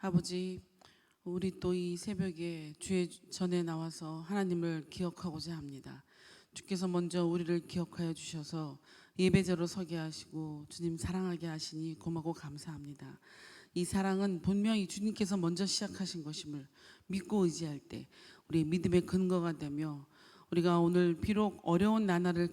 아버지, 우리 또 이 새벽에 주의 전에 나와서 하나님을 기억하고자 합니다. 주께서 먼저 우리를 기억하여 주셔서 예배자로 서게 하시고 주님 사랑하게 하시니 고마고 감사합니다. 이 사랑은 분명히 주님께서 먼저 시작하신 것임을 믿고 의지할 때 우리의 믿음의 근거가 되며, 우리가 오늘 비록 어려운 나날을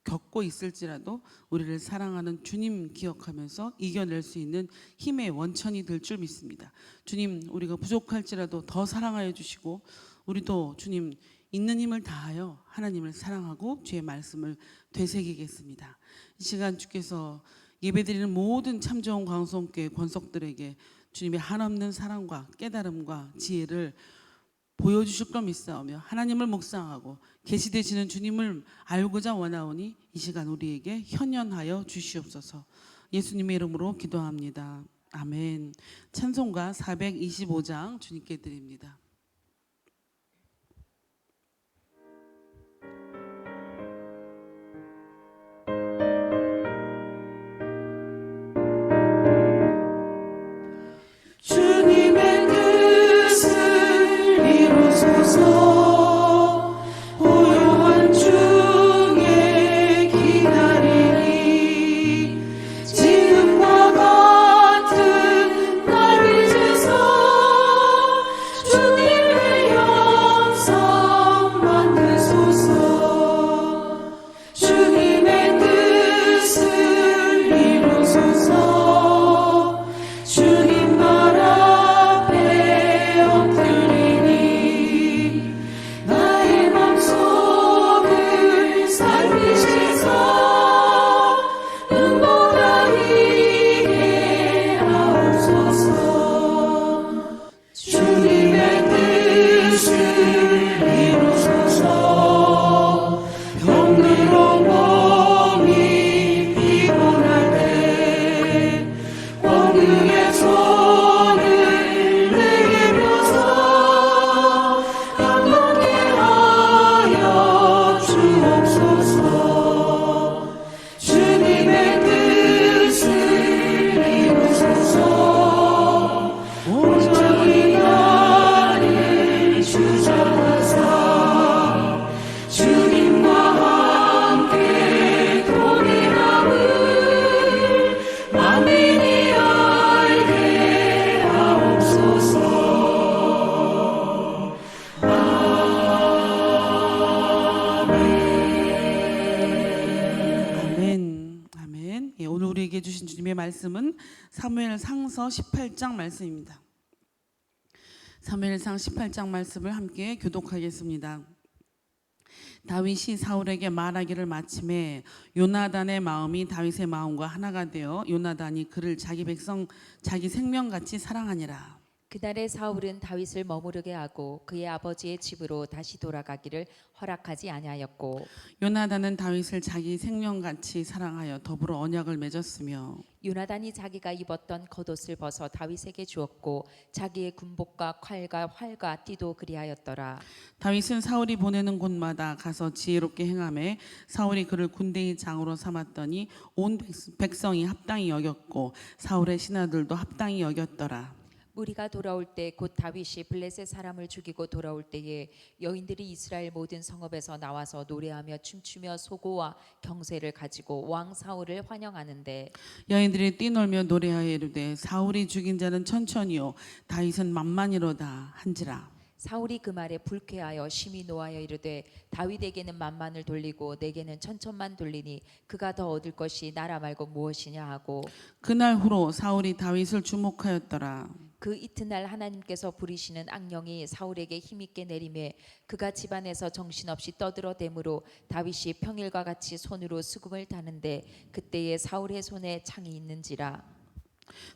겪고 있을지라도 우리를 사랑하는 주님 기억하면서 이겨낼 수 있는 힘의 원천이 될 줄 믿습니다. 주님, 우리가 부족할지라도 더 사랑하여 주시고, 우리도 주님 있는 힘을 다하여 하나님을 사랑하고 주의 말씀을 되새기겠습니다. 이 시간 주께서 예배드리는 모든 참 좋은 광성교회 권속들에게 주님의 한없는 사랑과 깨달음과 지혜를 보여주실 것 믿사오며 하나님을 묵상하고 계시되시는 주님을 알고자 원하오니 이 시간 우리에게 현현하여 주시옵소서. 예수님의 이름으로 기도합니다. 아멘. 찬송가 425장 주님께 드립니다. 말씀은 사무엘상서 18장 말씀입니다. 사무엘상 18장 말씀을 함께 교독하겠습니다. 다윗이 사울에게 말하기를 마침에 요나단의 마음이 다윗의 마음과 하나가 되어 요나단이 그를 자기 백성 자기 생명같이 사랑하니라. 그날에 사울은 다윗을 머무르게 하고 그의 아버지의 집으로 다시 돌아가기를 허락하지 아니하였고, 요나단은 다윗을 자기 생명같이 사랑하여 더불어 언약을 맺었으며, 요나단이 자기가 입었던 겉옷을 벗어 다윗에게 주었고 자기의 군복과 칼과 활과 띠도 그리하였더라. 다윗은 사울이 보내는 곳마다 가서 지혜롭게 행하매 사울이 그를 군대의 장으로 삼았더니 온 백성이 합당히 여겼고 사울의 신하들도 합당히 여겼더라. 무리가 돌아올 때 곧 다윗이 블레셋 사람을 죽이고 돌아올 때에 여인들이 이스라엘 모든 성읍에서 나와서 노래하며 춤추며 소고와 경세를 가지고 왕 사울을 환영하는데, 여인들이 뛰놀며 노래하여 이르되 사울이 죽인 자는 천천히요 다윗은 만만이로다 한지라. 사울이 그 말에 불쾌하여 심히 노하여 이르되 다윗에게는 만만을 돌리고 내게는 천천만 돌리니 그가 더 얻을 것이 나라 말고 무엇이냐 하고, 그날 후로 사울이 다윗을 주목하였더라. 그 이튿날 하나님께서 부리시는 악령이 사울에게 힘있게 내림에 그가 집안에서 정신없이 떠들어대므로 다윗이 평일과 같이 손으로 수금을 타는데 그때에 사울의 손에 창이 있는지라.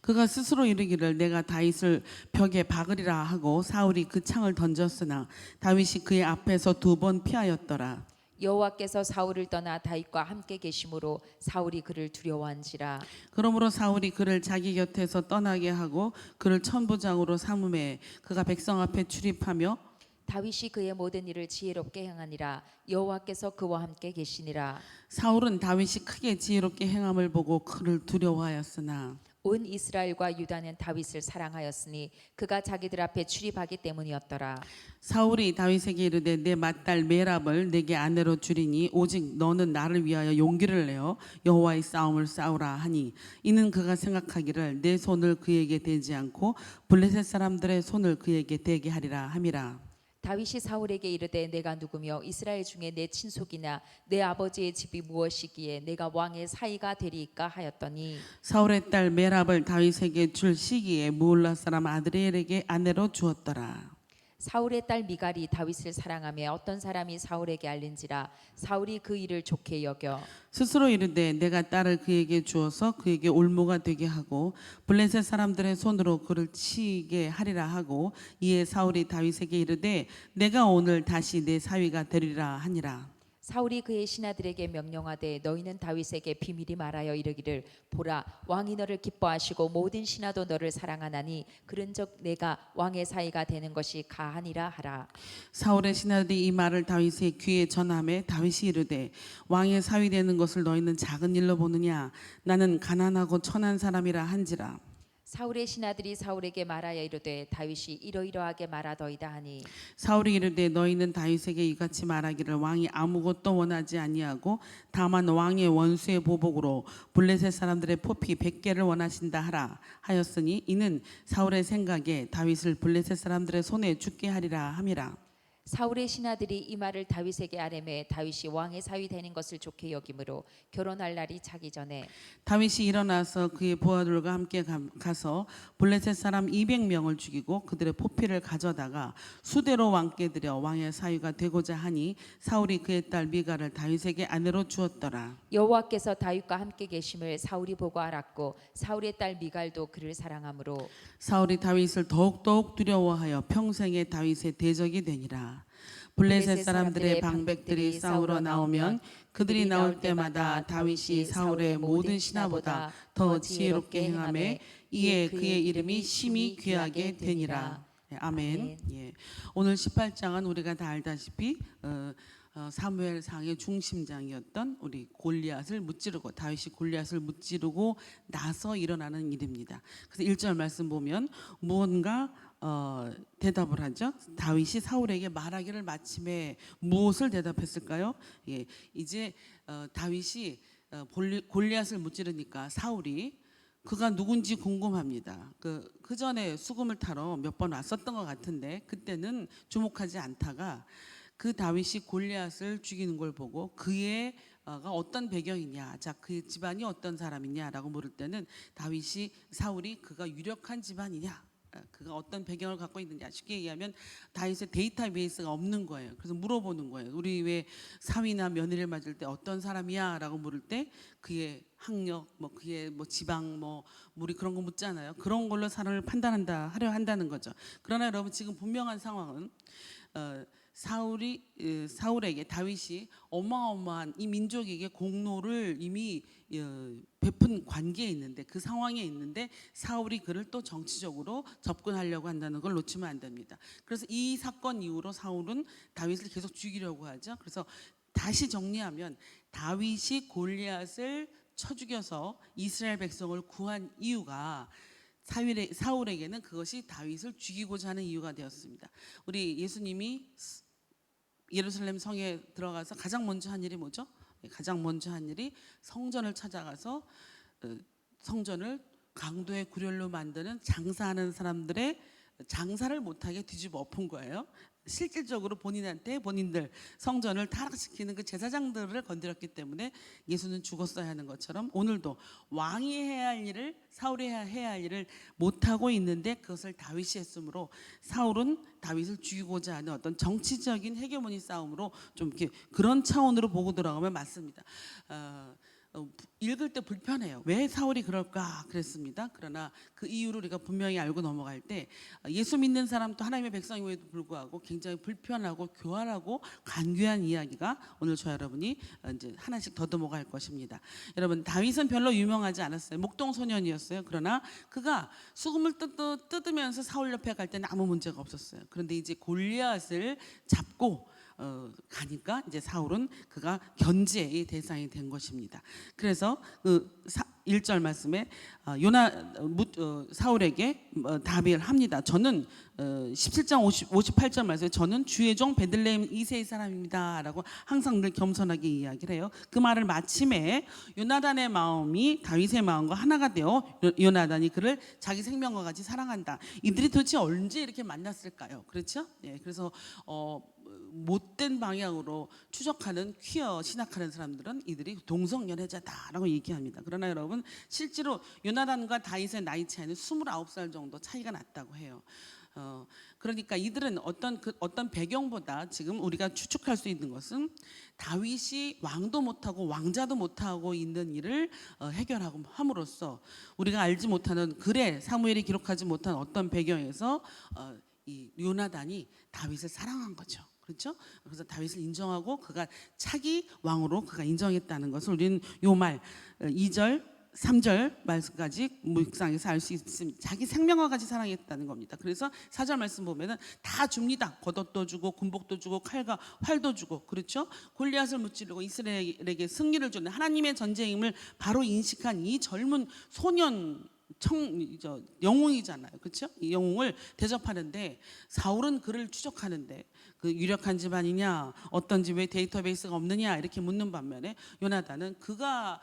그가 스스로 이르기를 내가 다윗을 벽에 박으리라 하고 사울이 그 창을 던졌으나 다윗이 그의 앞에서 2번 피하였더라. 여호와께서 사울을 떠나 다윗과 함께 계심으로 사울이 그를 두려워한지라. 그러므로 사울이 그를 자기 곁에서 떠나게 하고 그를 천부장으로 삼음에 그가 백성 앞에 출입하며 다윗이 그의 모든 일을 지혜롭게 행하니라. 여호와께서 그와 함께 계시니라. 사울은 다윗이 크게 지혜롭게 행함을 보고 그를 두려워하였으나 온 이스라엘과 유다는 다윗을 사랑하였으니 그가 자기들 앞에 출입하기 때문이었더라. 사울이 다윗에게 이르되 내 맏딸 메랍을 내게 아내로 주리니 오직 너는 나를 위하여 용기를 내어 여호와의 싸움을 싸우라 하니 이는 그가 생각하기를 내 손을 그에게 대지 않고 블레셋 사람들의 손을 그에게 대게 하리라 함이라. 다윗이 사울에게 이르되 내가 누구며 이스라엘 중에 내 친속이나 내 아버지의 집이 무엇이기에 내가 왕의 사이가 되리이까 하였더니 사울의 딸 메랍을 다윗에게 줄 시기에 무올라 사람 아드리엘에게 아내로 주었더라. 사울의 딸 미갈이 다윗을 사랑하며 어떤 사람이 사울에게 알린지라 사울이 그 일을 좋게 여겨 스스로 이르되 내가 딸을 그에게 주어서 그에게 올무가 되게 하고 블레셋 사람들의 손으로 그를 치게 하리라 하고 이에 사울이 다윗에게 이르되 내가 오늘 다시 내 사위가 되리라 하니라. 사울이 그의 신하들에게 명령하되 너희는 다윗에게 비밀히 말하여 이르기를 보라 왕이 너를 기뻐하시고 모든 신하도 너를 사랑하나니 그런즉 내가 왕의 사이가 되는 것이 가하니라 하라. 사울의 신하들이 이 말을 다윗의 귀에 전하매 다윗이 이르되 왕의 사위 되는 것을 너희는 작은 일로 보느냐 나는 가난하고 천한 사람이라 한지라. 사울의 신하들이 사울에게 말하여 이르되 다윗이 이러이러하게 말하더이다 하니 사울이 이르되 너희는 다윗에게 이같이 말하기를 왕이 아무것도 원하지 아니하고 다만 왕의 원수의 보복으로 블레셋 사람들의 포피 100개를 원하신다 하라 하였으니 이는 사울의 생각에 다윗을 블레셋 사람들의 손에 죽게 하리라 함이라. 사울의 신하들이 이 말을 다윗에게 아뢰매 다윗이 왕의 사위 되는 것을 좋게 여김으로 결혼할 날이 차기 전에 다윗이 일어나서 그의 부하들과 함께 가서 블레셋 사람 200명을 죽이고 그들의 포피를 가져다가 수대로 왕께 드려 왕의 사위가 되고자 하니 사울이 그의 딸 미갈을 다윗에게 아내로 주었더라. 여호와께서 다윗과 함께 계심을 사울이 보고 알았고 사울의 딸 미갈도 그를 사랑하므로 사울이 다윗을 더욱 두려워하여 평생에 다윗의 대적이 되니라. 블레셋 사람들의 방백들이 싸우러 나오면 그들이 나올 때마다 다윗이 사울의 모든 신하보다 더 지혜롭게 행하매 이에 그의 이름이 심히 귀하게 되니라. 아멘. 예. 오늘 18장은 우리가 다 알다시피 사무엘상의 중심장이었던 우리 골리앗을 무찌르고 다윗이 골리앗을 무찌르고 나서 일어나는 일입니다. 그래서 1절 말씀 보면 무언가 대답을 하죠. 다윗이 사울에게 말하기를 마침에 무엇을 대답했을까요? 예, 이제 다윗이 골리앗을 무찌르니까 사울이 그가 누군지 궁금합니다. 그 전에 수금을 타러 몇 번 왔었던 것 같은데 그때는 주목하지 않다가 그 다윗이 골리앗을 죽이는 걸 보고 그의 가 어떤 배경이냐, 자, 그 집안이 어떤 사람이냐라고 물을 때는 사울이 그가 유력한 집안이냐, 그가 어떤 배경을 갖고 있느냐, 쉽게 얘기하면 다윗의 데이터베이스가 없는 거예요. 그래서 물어보는 거예요. 우리 왜 사위나 며느리를 맞을 때 어떤 사람이야라고 물을 때 그의 학력, 그의 지방, 우리 그런 거 묻잖아요. 그런 걸로 사람을 하려 한다는 거죠. 그러나 여러분 지금 분명한 상황은 사울에게 다윗이 어마어마한 이 민족에게 공로를 이미 베푼 관계에 있는데 그 상황에 있는데 사울이 그를 또 정치적으로 접근하려고 한다는 걸 놓치면 안 됩니다. 그래서 이 사건 이후로 사울은 다윗을 계속 죽이려고 하죠. 그래서 다시 정리하면 다윗이 골리앗을 쳐 죽여서 이스라엘 백성을 구한 이유가 사울에게는 그것이 다윗을 죽이고자 하는 이유가 되었습니다. 우리 예수님이 예루살렘 성에 들어가서 가장 먼저 한 일이 뭐죠? 가장 먼저 한 일이 성전을 찾아가서 성전을 강도의 구렬로 만드는 장사하는 사람들의 장사를 못하게 뒤집어 엎은 거예요. 실질적으로 본인들 성전을 타락시키는 그 제사장들을 건드렸기 때문에 예수는 죽었어야 하는 것처럼 오늘도 왕이 해야 할 일을 사울이 해야 할 일을 못하고 있는데 그것을 다윗이 했으므로 사울은 다윗을 죽이고자 하는 어떤 정치적인 헤게모니 싸움으로 좀 이렇게 그런 차원으로 보고 들어가면 맞습니다. 읽을 때 불편해요. 왜 사울이 그럴까 그랬습니다. 그러나 그 이유를 우리가 분명히 알고 넘어갈 때 예수 믿는 사람도 하나님의 백성임에도 불구하고 굉장히 불편하고 교활하고 간교한 이야기가 오늘 저 여러분이 이제 하나씩 더듬어 갈 것입니다. 여러분 다윗은 별로 유명하지 않았어요. 목동 소년이었어요. 그러나 그가 수금을 뜯으면서 사울 옆에 갈 때는 아무 문제가 없었어요. 그런데 이제 골리앗을 잡고 가니까 이제 사울은 그가 견제의 대상이 된 것입니다. 그래서 1절 말씀에 사울에게 답을 합니다. 저는 17장 58절 말씀에 저는 주의 종 베들레헴 이세의 사람입니다라고 항상 늘 겸손하게 이야기를 해요. 그 말을 마침에 요나단의 마음이 다윗의 마음과 하나가 되어 요나단이 그를 자기 생명과 같이 사랑한다. 이들이 도대체 언제 이렇게 만났을까요? 그렇죠? 예, 그래서 못된 방향으로 추적하는 퀴어 신학하는 사람들은 이들이 동성연애자다라고 얘기합니다. 그러나 여러분 실제로 요나단과 다윗의 나이 차이는 29살 정도 차이가 났다고 해요. 그러니까 이들은 어떤 배경보다 지금 우리가 추측할 수 있는 것은 다윗이 왕도 못하고 왕자도 못하고 있는 일을 해결하고 함으로써 우리가 알지 못하는 글에 사무엘이 기록하지 못한 어떤 배경에서 이 요나단이 다윗을 사랑한 거죠. 그렇죠? 그래서 다윗을 인정하고 그가 차기 왕으로 그가 인정했다는 것을 우리는 요 말 2절 3절 말씀까지 묵상해서 알 수 있습니다. 자기 생명과 같이 사랑했다는 겁니다. 그래서 4절 말씀 보면은 다 줍니다. 겉옷도 주고 군복도 주고 칼과 활도 주고 그렇죠? 골리앗을 무찌르고 이스라엘에게 승리를 주는 하나님의 전쟁임을 바로 인식한 이 젊은 소년 영웅이잖아요. 그렇죠? 이 영웅을 대접하는데 사울은 그를 추적하는데 그 유력한 집안이냐 어떤 집에 데이터베이스가 없느냐 이렇게 묻는 반면에 요나단은 그가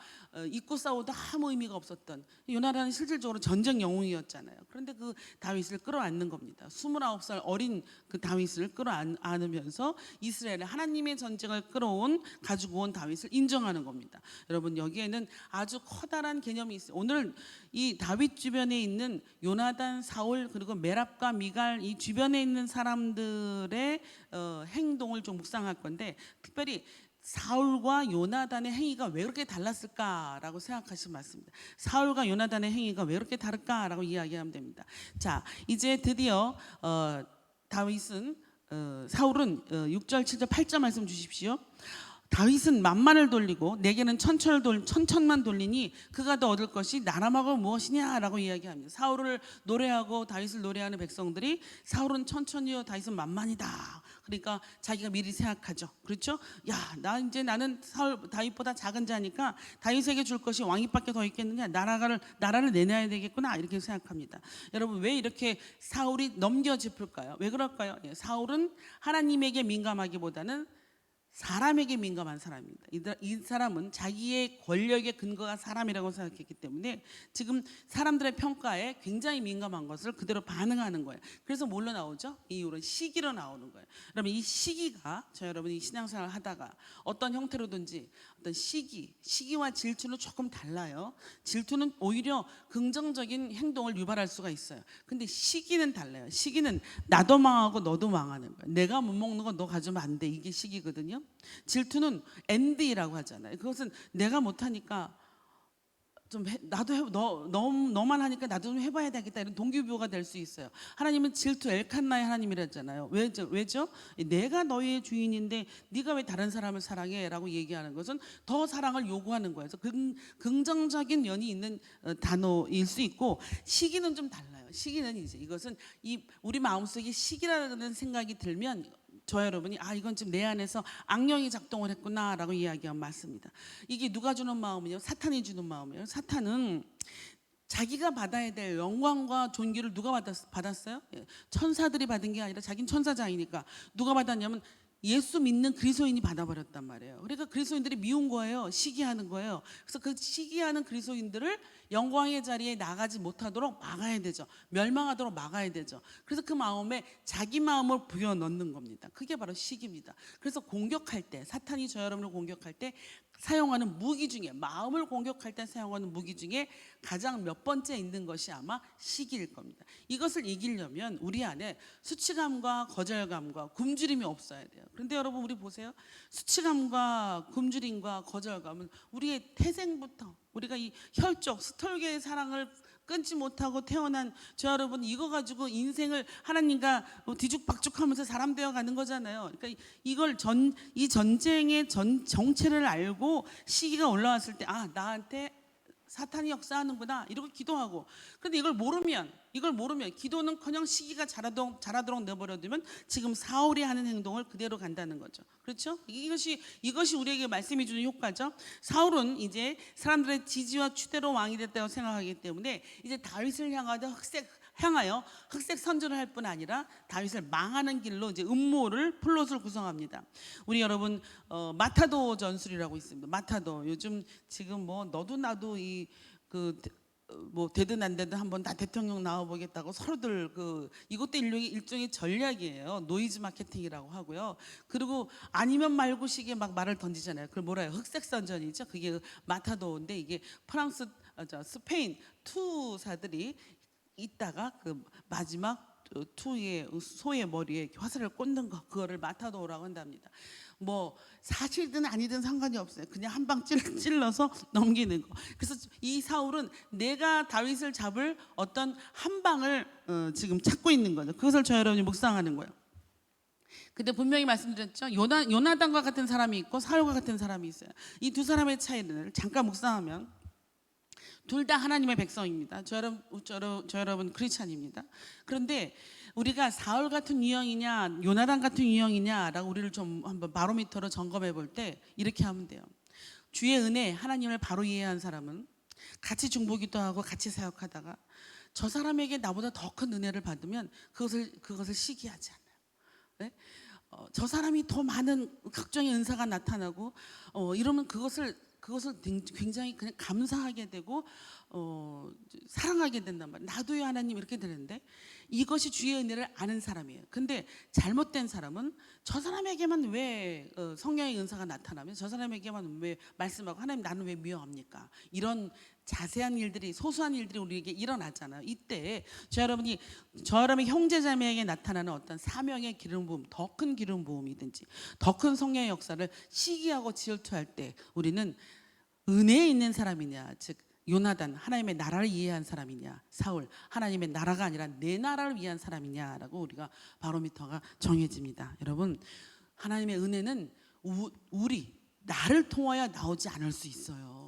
입고 싸워도 아무 의미가 없었던 요나단은 실질적으로 전쟁 영웅이었잖아요. 그런데 그 다윗을 끌어안는 겁니다. 29살 어린 그 다윗을 끌어안으면서 이스라엘의 하나님의 전쟁을 가지고 온 다윗을 인정하는 겁니다. 여러분 여기에는 아주 커다란 개념이 있어요. 오늘 이 다윗 주변에 있는 요나단, 사울 그리고 메랍과 미갈 이 주변에 있는 사람들의 행동을 좀 묵상할 건데 특별히 사울과 요나단의 행위가 왜 그렇게 달랐을까라고 생각하시면 맞습니다. 사울과 요나단의 행위가 왜 그렇게 다를까라고 이야기하면 됩니다. 자, 이제 드디어 사울은 6절, 7절, 8절 말씀 주십시오. 다윗은 만만을 돌리고 내게는 천천만 돌리니 그가 더 얻을 것이 나라마고 무엇이냐라고 이야기합니다. 사울을 노래하고 다윗을 노래하는 백성들이 사울은 천천히요 다윗은 만만이다. 그러니까 자기가 미리 생각하죠. 그렇죠? 나는 다윗보다 작은 자니까 다윗에게 줄 것이 왕위밖에 더 있겠느냐? 나라를 내놔야 되겠구나 이렇게 생각합니다. 여러분 왜 이렇게 사울이 넘겨짚을까요? 왜 그럴까요? 사울은 하나님에게 민감하기보다는 사람에게 민감한 사람입니다. 이 사람은 자기의 권력의 근거가 사람이라고 생각했기 때문에 지금 사람들의 평가에 굉장히 민감한 것을 그대로 반응하는 거예요. 그래서 뭘로 나오죠? 이유는 시기로 나오는 거예요. 여러분 이 시기가 여러분이 신앙생활을 하다가 어떤 형태로든지 어떤 시기와 질투는 조금 달라요. 질투는 오히려 긍정적인 행동을 유발할 수가 있어요. 근데 시기는 달라요. 시기는 나도 망하고 너도 망하는 거예요. 내가 못 먹는 건 너 가지면 안 돼. 이게 시기거든요. 질투는 엔비라고 하잖아요. 그것은 내가 못하니까 너만 하니까 나도 좀 해봐야 되겠다 이런 동기부여가 될 수 있어요. 하나님은 질투 엘칸나의 하나님이랬잖아요. 왜죠? 내가 너의 주인인데 네가 왜 다른 사람을 사랑해?라고 얘기하는 것은 더 사랑을 요구하는 거예요. 그래서 긍정적인 면이 있는 단어일 수 있고 시기는 좀 달라요. 시기는 이것은 우리 마음속에 시기라는 생각이 들면 여러분이 이건 지금 내 안에서 악령이 작동을 했구나라고 이야기하면 맞습니다. 이게 누가 주는 마음이요? 사탄이 주는 마음이에요. 사탄은 자기가 받아야 될 영광과 존귀를 누가 받았어요? 천사들이 받은 게 아니라 자기는 천사장이니까 누가 받았냐면 예수 믿는 그리스도인이 받아버렸단 말이에요. 그러니까 그리스도인들이 미운 거예요. 시기하는 거예요. 그래서 그 시기하는 그리스도인들을 영광의 자리에 나가지 못하도록 막아야 되죠. 멸망하도록 막아야 되죠. 그래서 그 마음에 자기 마음을 부여 넣는 겁니다. 그게 바로 시기입니다. 그래서 공격할 때 사탄이 여러분을 공격할 때 사용하는 무기 중에 마음을 공격할 때 사용하는 무기 중에 가장 몇 번째 있는 것이 아마 시기일 겁니다. 이것을 이기려면 우리 안에 수치감과 거절감과 굶주림이 없어야 돼요. 그런데 여러분 우리 보세요. 수치감과 굶주림과 거절감은 우리의 태생부터 우리가 이 혈족 스톨게의 사랑을 끊지 못하고 태어난 여러분 이거 가지고 인생을 하나님과 뒤죽박죽하면서 사람 되어가는 거잖아요. 그러니까 이 전쟁의 정체를 알고 시기가 올라왔을 때 나한테 사탄이 역사하는구나 이러고 기도하고, 그런데 이걸 모르면 기도는커녕 시기가 자라도록 내버려두면 지금 사울이 하는 행동을 그대로 간다는 거죠. 그렇죠? 이것이 우리에게 말씀이 주는 효과죠. 사울은 이제 사람들의 지지와 추대로 왕이 됐다고 생각하기 때문에 이제 다윗을 향하여 흑색 선전을 할 뿐 아니라 다윗을 망하는 길로 이제 음모를 플롯을 구성합니다. 우리 여러분 마타도 전술이라고 있습니다. 마타도 요즘 지금 뭐 너도 나도 되든 안 되든 한번 다 대통령 나와보겠다고 서로들 이것도 일종의 전략이에요. 노이즈 마케팅이라고 하고요. 그리고 아니면 말고식에 막 말을 던지잖아요. 그걸 뭐라 해요? 흑색 선전이죠. 그게 마타도인데 이게 스페인 투사들이 있다가 그 마지막 투의 소의 머리에 화살을 꽂는 거, 그거를 마타도라고 한답니다. 뭐 사실든 아니든 상관이 없어요. 그냥 한 방 찔러서 넘기는 거. 그래서 이 사울은 내가 다윗을 잡을 어떤 한 방을 지금 찾고 있는 거죠. 그것을 저 여러분이 묵상하는 거예요. 근데 분명히 말씀드렸죠. 요나단과 같은 사람이 있고 사울과 같은 사람이 있어요. 이 두 사람의 차이를 잠깐 묵상하면 둘 다 하나님의 백성입니다. 저 여러분 크리스찬입니다. 그런데 우리가 사울 같은 유형이냐 요나단 같은 유형이냐라고 우리를 좀 한번 바로미터로 점검해 볼 때 이렇게 하면 돼요. 주의 은혜, 하나님을 바로 이해한 사람은 같이 중보기도 하고 같이 사역하다가 저 사람에게 나보다 더 큰 은혜를 받으면 그것을 시기하지 않아요. 네? 저 사람이 더 많은 각종의 은사가 나타나고 이러면 그것을 굉장히 그냥 감사하게 되고 사랑하게 된단 말이에요. 나도요 하나님 이렇게 되는데, 이것이 주의 은혜를 아는 사람이에요. 근데 잘못된 사람은 저 사람에게만 왜 성령의 은사가 나타나면 저 사람에게만 왜 말씀하고 하나님 나는 왜 미워합니까? 이런 자세한 일들이, 소소한 일들이 우리에게 일어나잖아요. 이때 저 여러분의 형제자매에게 나타나는 어떤 사명의 기름 부음, 더 큰 기름 부음이든지 더 큰 성령의 역사를 시기하고 질투할 때 우리는 은혜에 있는 사람이냐, 즉 요나단 하나님의 나라를 이해한 사람이냐, 사울 하나님의 나라가 아니라 내 나라를 위한 사람이냐라고 우리가 바로미터가 정해집니다. 여러분, 하나님의 은혜는 나를 통하여 나오지 않을 수 있어요.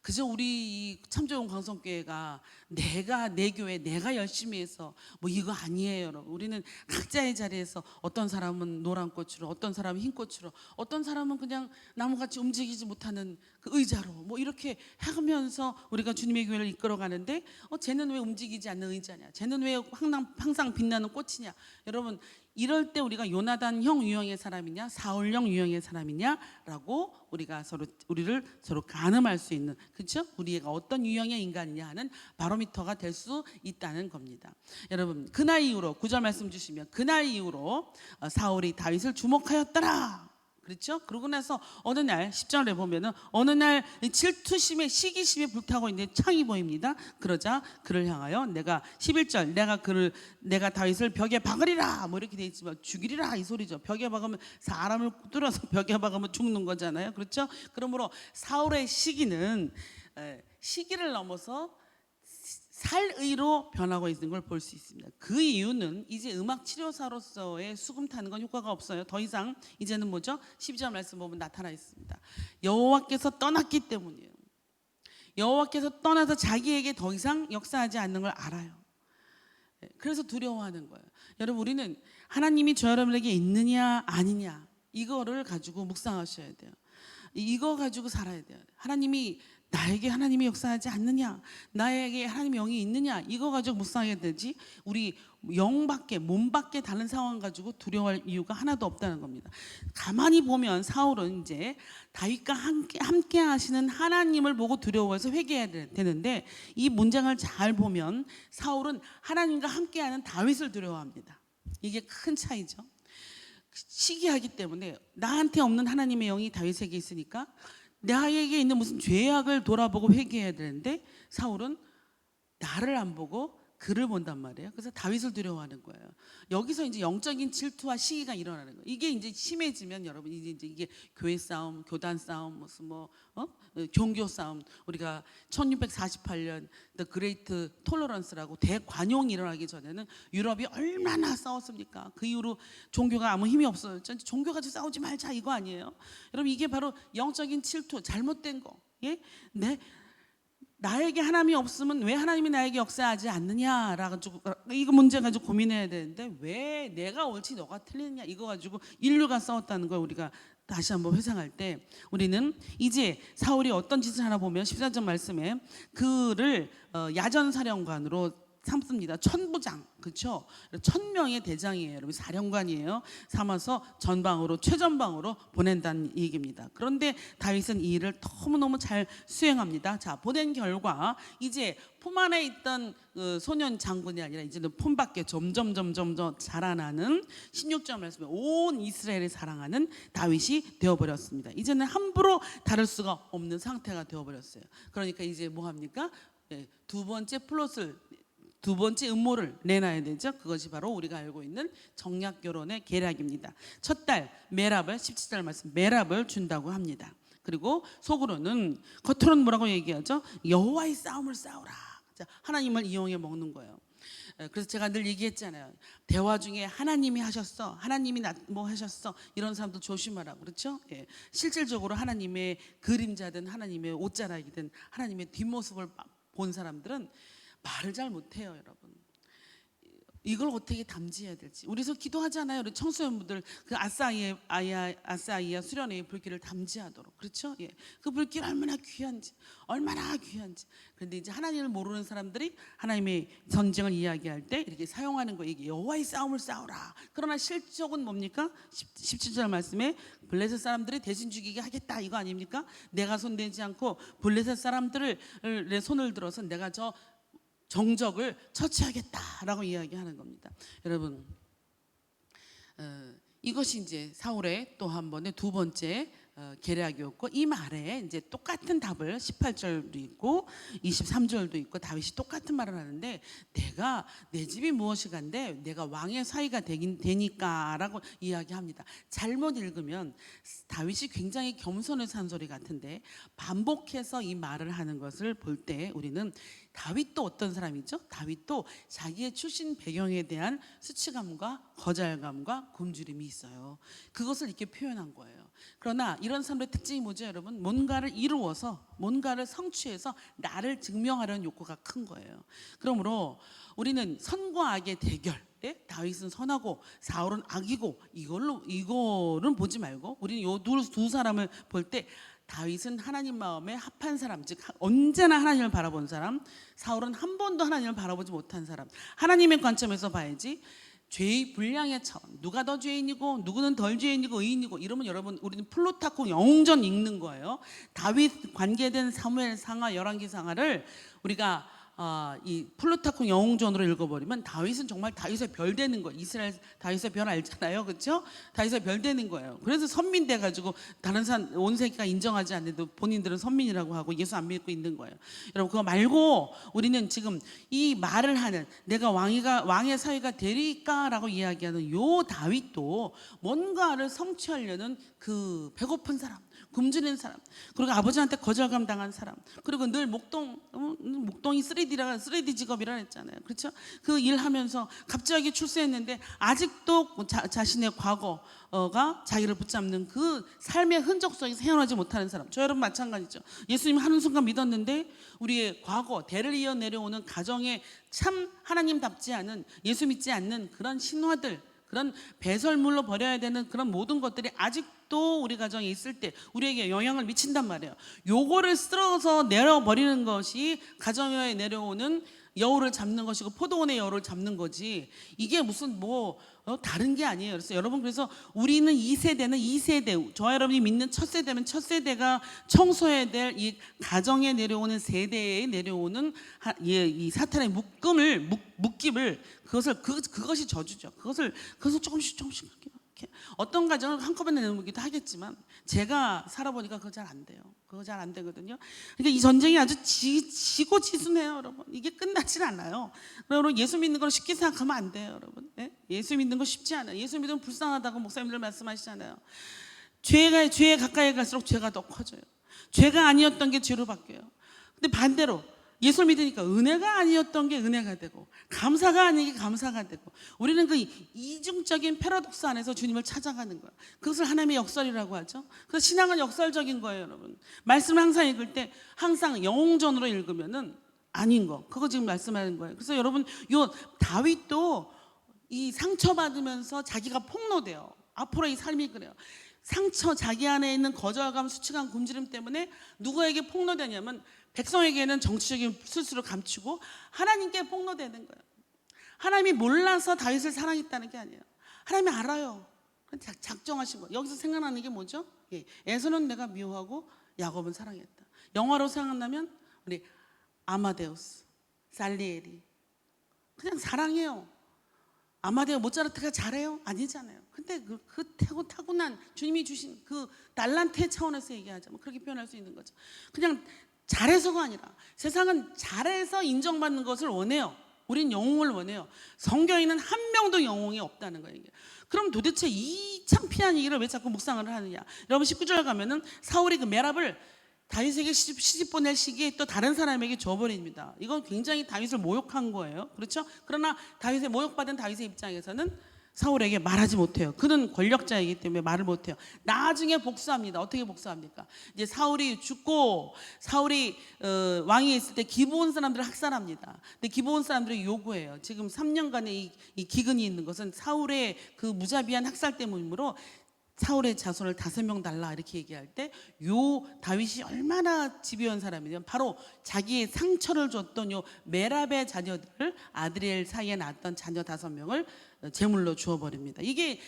그저 우리 참좋은 광성교회가 내 교회 내가 열심히 해서 뭐 이거 아니에요, 여러분. 우리는 각자의 자리에서 어떤 사람은 노란 꽃으로, 어떤 사람은 흰 꽃으로, 어떤 사람은 그냥 나무같이 움직이지 못하는 그 의자로 뭐 이렇게 하면서 우리가 주님의 교회를 이끌어 가는데 쟤는 왜 움직이지 않는 의자냐, 쟤는 왜 항상 빛나는 꽃이냐. 여러분, 이럴 때 우리가 요나단형 유형의 사람이냐 사울형 유형의 사람이냐라고 우리를 서로 가늠할 수 있는, 그렇죠? 우리가 어떤 유형의 인간이냐 하는 바로미터가 될 수 있다는 겁니다. 여러분, 그날 이후로 9절 말씀 주시면 그날 이후로 사울이 다윗을 주목하였더라. 그렇죠? 그러고 나서 어느 날 10절에 보면은 어느 날 질투심에 시기심에 불타고 있는 창이 보입니다. 그러자 그를 향하여 11절 내가 다윗을 벽에 박으리라 뭐 이렇게 돼 있지만 죽이리라 이 소리죠. 벽에 박으면 사람을 뚫어서 벽에 박으면 죽는 거잖아요. 그렇죠? 그러므로 사울의 시기는 시기를 넘어서 살의로 변하고 있는 걸 볼 수 있습니다. 그 이유는 이제 음악 치료사로서의 수금 타는 건 효과가 없어요. 더 이상 이제는 뭐죠? 12절 말씀 보면 나타나 있습니다. 여호와께서 떠났기 때문이에요. 여호와께서 떠나서 자기에게 더 이상 역사하지 않는 걸 알아요. 그래서 두려워하는 거예요. 여러분, 우리는 하나님이 저 여러분에게 있느냐 아니냐 이거를 가지고 묵상하셔야 돼요. 이거 가지고 살아야 돼요. 나에게 하나님이 역사하지 않느냐, 나에게 하나님의 영이 있느냐, 이거 가지고 묵상해야 되지 우리 영밖에 몸밖에 다른 상황 가지고 두려워할 이유가 하나도 없다는 겁니다. 가만히 보면 사울은 이제 다윗과 함께 하시는 하나님을 보고 두려워해서 회개해야 되는데, 이 문장을 잘 보면 사울은 하나님과 함께하는 다윗을 두려워합니다. 이게 큰 차이죠. 시기하기 때문에 나한테 없는 하나님의 영이 다윗에게 있으니까 나에게 있는 무슨 죄악을 돌아보고 회개해야 되는데 사울은 나를 안 보고 그를 본단 말이에요. 그래서 다윗을 두려워하는 거예요. 여기서 이제 영적인 질투와 시기가 일어나는 거예요. 이게 이제 심해지면 여러분 이게 교회 싸움, 교단 싸움, 무슨 종교 싸움, 우리가 1648년 The Great Tolerance라고 대관용이 일어나기 전에는 유럽이 얼마나 싸웠습니까? 그 이후로 종교가 아무 힘이 없어요. 종교 가지고 싸우지 말자 이거 아니에요? 여러분, 이게 바로 영적인 질투, 잘못된 거. 예? 나에게 하나님이 없으면 왜 하나님이 나에게 역사하지 않느냐라고 이거 문제 가지고 고민해야 되는데 왜 내가 옳지 너가 틀리느냐 이거 가지고 인류가 싸웠다는 걸 우리가 다시 한번 회상할 때 우리는 이제 사울이 어떤 짓을 하나 보면 14절 말씀에 그를 야전사령관으로 삼습니다. 천부장, 그렇죠? 1000명의 대장이에요. 여러분 사령관이에요. 삼아서 전방으로 최전방으로 보낸다는 얘기입니다. 그런데 다윗은 이 일을 너무너무 잘 수행합니다. 자, 보낸 결과 이제 품 안에 있던 소년 장군이 아니라 이제는 품 밖에 점점 자라나는 16절 말씀에 온 이스라엘을 사랑하는 다윗이 되어버렸습니다. 이제는 함부로 다룰 수가 없는 상태가 되어버렸어요. 그러니까 이제 뭐 합니까? 두 번째 음모를 내놔야 되죠. 그것이 바로 우리가 알고 있는 정략 결혼의 계략입니다. 첫 딸 메랍을 17절 말씀 메랍을 준다고 합니다. 그리고 속으로는 겉으로는 뭐라고 얘기하죠? 여호와의 싸움을 싸우라. 하나님을 이용해 먹는 거예요. 그래서 제가 늘 얘기했잖아요. 대화 중에 하나님이 하셨어, 하나님이 뭐 하셨어 이런 사람도 조심하라고 그렇죠? 예. 실질적으로 하나님의 그림자든 하나님의 옷자락이든 하나님의 뒷모습을 본 사람들은 말을 잘 못해요, 여러분. 이걸 어떻게 담지해야 될지. 우리서 기도하잖아요. 우리 청소년분들 그 아사이아 수련회의 불길을 담지하도록, 그렇죠? 예. 그 불길 얼마나 귀한지. 그런데 이제 하나님을 모르는 사람들이 하나님의 전쟁을 이야기할 때 이렇게 사용하는 거 이게 여호와의 싸움을 싸우라. 그러나 실적은 뭡니까? 17절 말씀에 블레셋 사람들이 대신 죽이게 하겠다 이거 아닙니까? 내가 손대지 않고 블레셋 사람들을 내 손을 들어서 내가 저 정적을 처치하겠다라고 이야기하는 겁니다. 여러분, 이것이 이제 사울의 또 한 번의 두 번째 계략이었고 이 말에 이제 똑같은 답을 18절도 있고 23절도 있고 다윗이 똑같은 말을 하는데 내가 내 집이 무엇이간데 내가 왕의 사위가 되니까라고 이야기합니다. 잘못 읽으면 다윗이 굉장히 겸손을 산 소리 같은데 반복해서 이 말을 하는 것을 볼 때 우리는 다윗도 어떤 사람이죠? 다윗도 자기의 출신 배경에 대한 수치감과 거절감과 굶주림이 있어요. 그것을 이렇게 표현한 거예요. 그러나 이런 사람들의 특징이 뭐죠, 여러분? 뭔가를 이루어서 뭔가를 성취해서 나를 증명하려는 욕구가 큰 거예요. 그러므로 우리는 선과 악의 대결, 다윗은 선하고 사울은 악이고 이거는 보지 말고 우리는 이 두 사람을 볼 때 다윗은 하나님 마음에 합한 사람, 즉 언제나 하나님을 바라본 사람, 사울은 한 번도 하나님을 바라보지 못한 사람. 하나님의 관점에서 봐야지 죄의 분량의 차원, 누가 더 죄인이고 누구는 덜 죄인이고 의인이고 이러면 여러분 우리는 플루타코 영웅전 읽는 거예요. 다윗 관계된 사무엘상하 열왕기상하를 우리가 이 플루타코 영웅전으로 읽어버리면 다윗은 정말 다윗의 별 되는 거예요. 이스라엘 다윗의 별 알잖아요, 그렇죠? 다윗의 별 되는 거예요. 그래서 선민 돼가지고 다른 사람 온 세계가 인정하지 않는데도 본인들은 선민이라고 하고 예수 안 믿고 있는 거예요. 여러분 그거 말고 우리는 지금 이 말을 하는 내가 왕의 사위가 되리까라고 이야기하는 요 다윗도 뭔가를 성취하려는 그 배고픈 사람, 굶주린 사람, 그리고 아버지한테 거절감 당한 사람, 그리고 늘 목동이 3D 직업이라 했잖아요, 그렇죠? 그 일하면서 갑자기 출세했는데 아직도 자신의 과거가 자기를 붙잡는 그 삶의 흔적 속에서 헤어나지 못하는 사람. 저 여러분 마찬가지죠. 예수님 하는 순간 믿었는데 우리의 과거 대를 이어 내려오는 가정에 참 하나님답지 않은 예수 믿지 않는 그런 신화들, 그런 배설물로 버려야 되는 그런 모든 것들이 아직도 우리 가정에 있을 때 우리에게 영향을 미친단 말이에요. 요거를 쓸어서 내려버리는 것이 가정에 내려오는 여우를 잡는 것이고 포도원의 여우를 잡는 거지 이게 무슨 다른 게 아니에요. 그래서 여러분 우리는 이 세대 저와 여러분이 믿는 첫 세대면 첫 세대가 청소해야 될 이 가정에 내려오는 세대에 내려오는 이 사탄의 묶임을 그것이 저주죠. 그것을 조금씩 이렇게 어떤 가정을 한꺼번에 내놓기도 하겠지만 제가 살아보니까 그거 잘 안 돼요. 그거 잘 안 되거든요. 그러니까 이 전쟁이 아주 지고지순해요, 여러분. 이게 끝나질 않아요. 그러므로 예수 믿는 걸 쉽게 생각하면 안 돼요, 여러분. 네? 예수 믿는 거 쉽지 않아요. 예수 믿으면 불쌍하다고 목사님들 말씀하시잖아요. 죄에 가까이 갈수록 죄가 더 커져요. 죄가 아니었던 게 죄로 바뀌어요. 근데 반대로 예수를 믿으니까 은혜가 아니었던 게 은혜가 되고 감사가 아닌 게 감사가 되고 우리는 그 이중적인 패러독스 안에서 주님을 찾아가는 거예요. 그것을 하나님의 역설이라고 하죠. 그래서 신앙은 역설적인 거예요, 여러분. 말씀을 항상 읽을 때 항상 영웅전으로 읽으면은 아닌 거, 그거 지금 말씀하는 거예요. 그래서 여러분, 요 다윗도 이 상처받으면서 자기가 폭로돼요. 앞으로 이 삶이 그래요. 상처, 자기 안에 있는 거절감, 수치감, 굶주림 때문에 누구에게 폭로되냐면 백성에게는 정치적인 실수를 감추고 하나님께 폭로되는 거예요. 하나님이 몰라서 다윗을 사랑했다는 게 아니에요. 하나님이 알아요. 작정하신 거예요. 여기서 생각나는 게 뭐죠? 에서는 내가 미워하고 야곱은 사랑했다. 영화로 생각나면 우리 아마데우스, 살리엘이 그냥 사랑해요. 아마데우 모차르트가 잘해요? 아니잖아요. 근데 그 타고난 주님이 주신 그 달란트의 차원에서 얘기하자면 그렇게 표현할 수 있는 거죠. 그냥 잘해서가 아니라 세상은 잘해서 인정받는 것을 원해요. 우린 영웅을 원해요. 성경에는 한 명도 영웅이 없다는 거예요. 그럼 도대체 이 창피한 얘기를 왜 자꾸 묵상을 하느냐. 여러분 19절 가면은 사울이 그 메랍을 다윗에게 시집 보낼 시기에 또 다른 사람에게 줘버립니다. 이건 굉장히 다윗을 모욕한 거예요. 그렇죠? 그러나 다윗의 모욕받은 다윗의 입장에서는 사울에게 말하지 못해요. 그는 권력자이기 때문에 말을 못해요. 나중에 복수합니다. 어떻게 복수합니까? 이제 사울이 죽고 사울이 왕이 있을 때 기브온 사람들을 학살합니다. 근데 기브온 사람들이 요구해요. 지금 3년간의 이 기근이 있는 것은 사울의 그 무자비한 학살 때문이므로 사울의 자손을 5명 달라 이렇게 얘기할 때 요 다윗이 얼마나 집요한 사람이냐면 바로 자기의 상처를 줬던 요 메랍의 자녀들을 아드리엘 사이에 낳았던 자녀 5명을 제물로 주어버립니다. 이게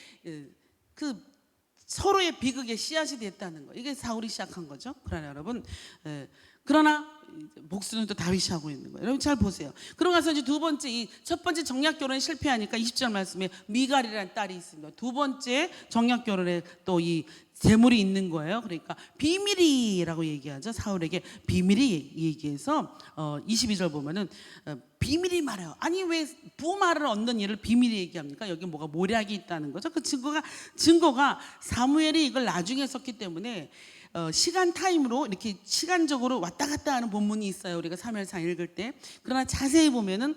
그 서로의 비극의 씨앗이 됐다는 거. 이게 사울이 시작한 거죠. 그러나 여러분, 그러나 복수는 또 다윗이 하고 있는 거예요. 여러분 잘 보세요. 그러고 나서 이제 두 번째, 이 첫 번째 정략 결혼이 실패하니까 20절 말씀에 미갈이라는 딸이 있습니다. 두 번째 정략 결혼에 또 이 재물이 있는 거예요. 그러니까 비밀이라고 얘기하죠. 사울에게 비밀이 얘기해서 22절 보면은 비밀이 말해요. 아니 왜 부말을 얻는 일을 비밀이 얘기합니까? 여기 뭐가 모략이 있다는 거죠. 그 증거가 사무엘이 이걸 나중에 썼기 때문에 시간 타임으로 이렇게 시간적으로 왔다 갔다 하는 본문이 있어요. 우리가 사무엘상 읽을 때. 그러나 자세히 보면은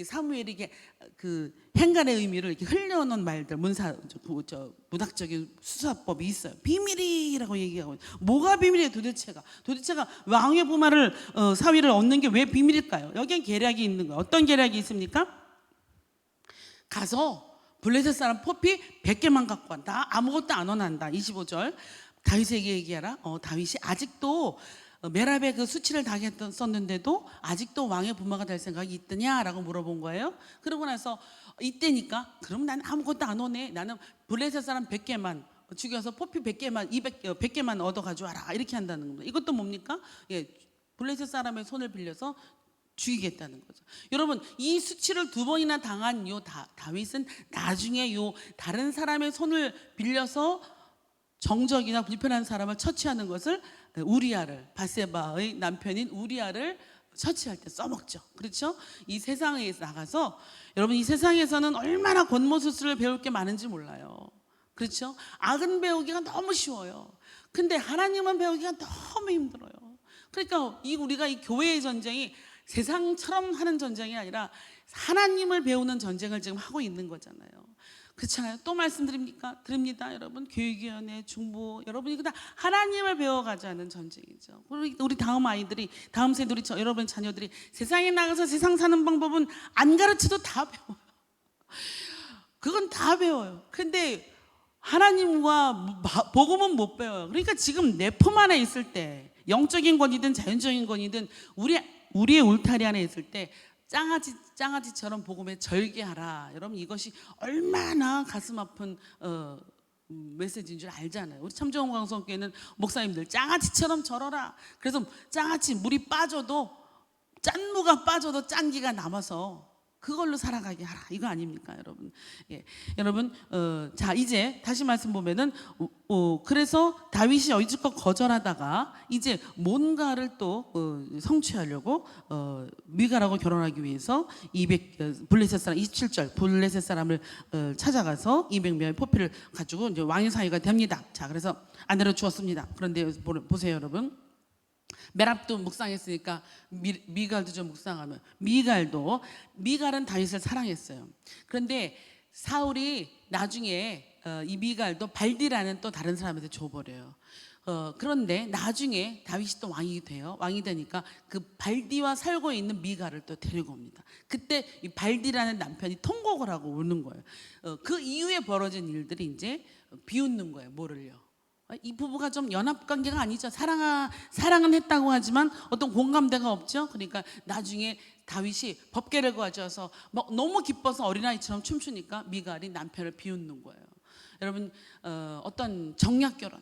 사무엘이 이게 그 행간의 의미를 이렇게 흘려놓은 말들, 문학적인 수사법이 있어요. 비밀이라고 얘기하고 뭐가 비밀이에요? 도대체가 왕의 부말을 사위를 얻는 게 왜 비밀일까요? 여기엔 계략이 있는 거예요. 어떤 계략이 있습니까? 가서 블레셋 사람 포피 100개만 갖고 와. 나 아무것도 안 원한다. 25절. 다윗에게 얘기하라. 다윗이 아직도 메랍의 그 수치를 당했었는데도 아직도 왕의 부모가 될 생각이 있더냐라고 물어본 거예요. 그러고 나서 이때니까 그럼 난 아무것도 안 오네. 나는 블레셋 사람 100개만 죽여서 포피 100개만 얻어 가져와라. 이렇게 한다는 겁니다. 이것도 뭡니까? 블레셋 사람의 손을 빌려서 죽이겠다는 거죠. 여러분, 이 수치를 2번이나 당한 요 다윗은 나중에 요 다른 사람의 손을 빌려서 정적이나 불편한 사람을 처치하는 것을 우리아를, 바세바의 남편인 우리아를 처치할 때 써먹죠. 그렇죠? 이 세상에 나가서 여러분, 이 세상에서는 얼마나 권모술수를 배울 게 많은지 몰라요. 그렇죠? 악은 배우기가 너무 쉬워요. 근데 하나님은 배우기가 너무 힘들어요. 그러니까 우리가 이 교회의 전쟁이 세상처럼 하는 전쟁이 아니라 하나님을 배우는 전쟁을 지금 하고 있는 거잖아요. 그렇잖아요. 또 말씀드립니까? 드립니다. 여러분, 교육위원회, 중보, 여러분이 다 하나님을 배워가자는 전쟁이죠. 우리 다음 아이들이, 다음 세대들이, 여러분 자녀들이 세상에 나가서 세상 사는 방법은 안 가르쳐도 다 배워요. 그건 다 배워요. 근데 하나님과 복음은 못 배워요. 그러니까 지금 내 품 안에 있을 때, 영적인 권위든 자연적인 권위든 우리의 울타리 안에 있을 때 짱아지처럼 복음에 절개하라. 여러분, 이것이 얼마나 가슴 아픈 메시지인 줄 알잖아요. 우리 참정원 강성교회는 목사님들 짱아지처럼 절어라. 그래서 짱아지 물이 빠져도, 짠무가 빠져도 짠기가 남아서 그걸로 살아가게 하라. 이거 아닙니까, 여러분? 여러분, 자, 이제 다시 말씀 보면은 그래서 다윗이 여지껏 거절하다가 이제 뭔가를 또 성취하려고 미갈하고 결혼하기 위해서 블레셋 사람 27절 블레셋 사람을 찾아가서 200명의 포피를 가지고 이제 왕의 사위가 됩니다. 자, 그래서 아내를 주었습니다. 그런데 보세요, 여러분. 메랍도 묵상했으니까 미갈도 좀 묵상하면 미갈은 다윗을 사랑했어요. 그런데 사울이 나중에 이 미갈도 발디라는 또 다른 사람한테 줘버려요. 그런데 나중에 다윗이 또 왕이 돼요. 왕이 되니까 그 발디와 살고 있는 미갈을 또 데리고 옵니다. 그때 이 발디라는 남편이 통곡을 하고 우는 거예요. 그 이후에 벌어진 일들이 이제 비웃는 거예요. 뭐를요? 이 부부가 좀 연합 관계가 아니죠. 사랑은 했다고 하지만 어떤 공감대가 없죠. 그러니까 나중에 다윗이 법궤를 가져와서 막 너무 기뻐서 어린아이처럼 춤추니까 미갈이 남편을 비웃는 거예요. 여러분, 어떤 정략 결혼,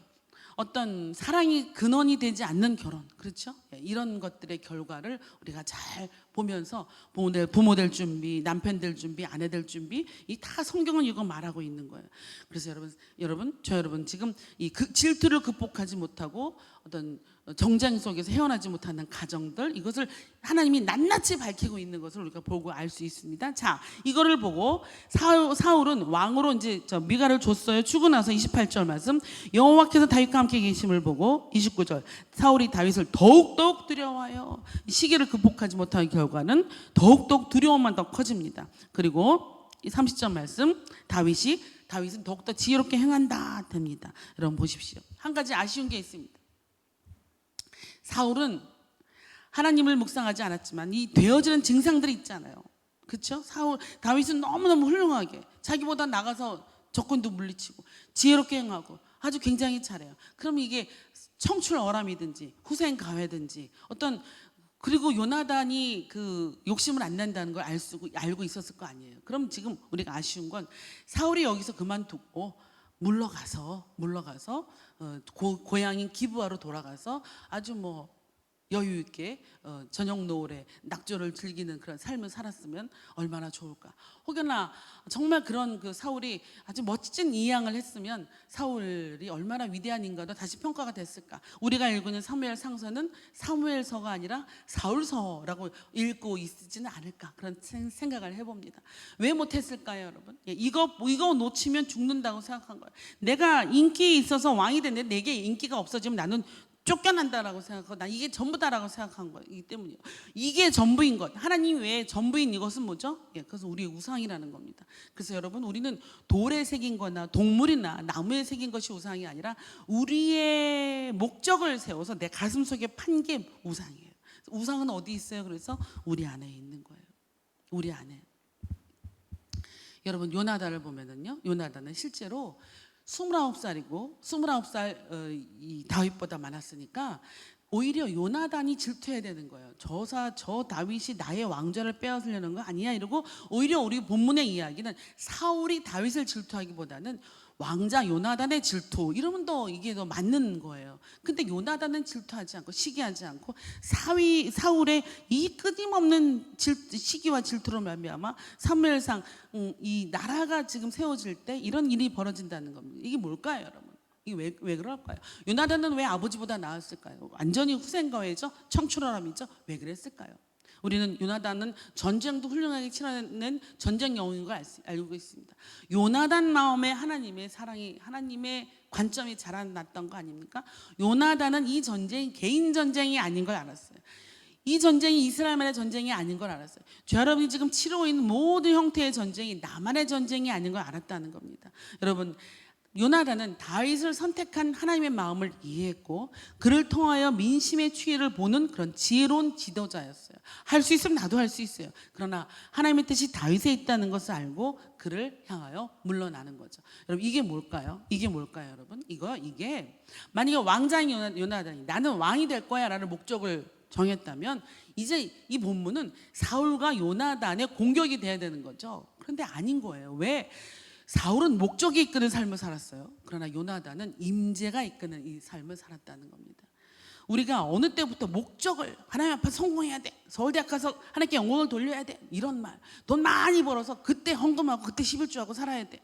어떤 사랑이 근원이 되지 않는 결혼, 그렇죠? 이런 것들의 결과를 우리가 잘 보면서 부모 될 준비, 남편 될 준비, 아내 될 준비, 이 다 성경은 이거 말하고 있는 거예요. 그래서 저 여러분 지금 이 질투를 극복하지 못하고 어떤 정쟁 속에서 헤어나지 못하는 가정들, 이것을 하나님이 낱낱이 밝히고 있는 것을 우리가 보고 알 수 있습니다. 자, 이거를 보고 사울은 왕으로 이제 미갈을 줬어요. 죽고 나서 28절 말씀, 여호와께서 다윗과 함께 계심을 보고 29절, 사울이 다윗을 더욱더욱 두려워하여 시기를 극복하지 못한 결과는 더욱더욱 두려움만 더 커집니다. 그리고 이 30절 말씀, 다윗은 더욱더 지혜롭게 행한다 됩니다. 여러분 보십시오. 한 가지 아쉬운 게 있습니다. 사울은 하나님을 묵상하지 않았지만 이 되어지는 증상들이 있잖아요. 그렇죠? 다윗은 너무너무 훌륭하게 자기보다 나가서 적군도 물리치고 지혜롭게 행하고 아주 굉장히 잘해요. 그럼 이게 청출어람이든지 후생가회든지 그리고 요나단이 그 욕심을 안 낸다는 걸 알고 있었을 거 아니에요. 그럼 지금 우리가 아쉬운 건 사울이 여기서 그만두고 물러가서 고향인 기브아로 돌아가서 아주 여유 있게 저녁 노을에 낙조를 즐기는 그런 삶을 살았으면 얼마나 좋을까. 혹여나 정말 그런 그 사울이 아주 멋진 이양을 했으면 사울이 얼마나 위대한 인가도 다시 평가가 됐을까. 우리가 읽고 있는 사무엘 상서는 사무엘서가 아니라 사울서라고 읽고 있지는 않을까, 그런 생각을 해봅니다. 왜 못했을까요, 여러분? 이거 놓치면 죽는다고 생각한 거예요. 내가 인기 있어서 왕이 됐는데 내게 인기가 없어지면 나는 쫓겨난다라고 생각하고 난 이게 전부다라고 생각한 거이기 때문이에요. 이게 전부인 것, 하나님 외에 전부인 이것은 뭐죠? 그래서 우리의 우상이라는 겁니다. 그래서 여러분, 우리는 돌에 새긴 거나 동물이나 나무에 새긴 것이 우상이 아니라 우리의 목적을 세워서 내 가슴 속에 판 게 우상이에요. 우상은 어디 있어요? 그래서 우리 안에 있는 거예요. 우리 안에. 여러분, 요나단을 보면은요, 요나단은 실제로 29살 이 다윗보다 많았으니까 오히려 요나단이 질투해야 되는 거예요. 저 다윗이 나의 왕좌를 빼앗으려는 거 아니야 이러고, 오히려 우리 본문의 이야기는 사울이 다윗을 질투하기보다는 왕자 요나단의 질투, 이러면 이게 더 맞는 거예요. 근데 요나단은 질투하지 않고 시기하지 않고 사울의 이 끊임없는 시기와 질투로 말미암아 사무엘상 이 나라가 지금 세워질 때 이런 일이 벌어진다는 겁니다. 이게 뭘까요, 여러분? 이게 왜 그럴까요? 요나단은 왜 아버지보다 나았을까요? 완전히 후생가회죠. 청출어람이죠. 왜 그랬을까요? 우리는 요나단은 전쟁도 훌륭하게 치러낸 전쟁 영웅인 걸 알고 있습니다. 요나단 마음에 하나님의 사랑이, 하나님의 관점이 자라났던 거 아닙니까? 요나단은 이 전쟁이 개인 전쟁이 아닌 걸 알았어요. 이 전쟁이 이스라엘만의 전쟁이 아닌 걸 알았어요. 여러분이 지금 치르고 있는 모든 형태의 전쟁이 나만의 전쟁이 아닌 걸 알았다는 겁니다. 여러분, 요나단은 다윗을 선택한 하나님의 마음을 이해했고 그를 통하여 민심의 추이를 보는 그런 지혜로운 지도자였어요. 할 수 있으면 나도 할 수 있어요. 그러나 하나님의 뜻이 다윗에 있다는 것을 알고 그를 향하여 물러나는 거죠. 여러분, 이게 뭘까요? 여러분? 이게 만약에 왕자인 요나단이 나는 왕이 될 거야 라는 목적을 정했다면 이제 이 본문은 사울과 요나단의 공격이 돼야 되는 거죠. 그런데 아닌 거예요. 왜? 사울은 목적이 이끄는 삶을 살았어요. 그러나 요나단은 임재가 이끄는 이 삶을 살았다는 겁니다. 우리가 어느 때부터 목적을, 하나님 앞에 성공해야 돼, 서울대학 가서 하나님께 영광을 돌려야 돼, 이런 말, 돈 많이 벌어서 그때 헌금하고 그때 11조하고 살아야 돼.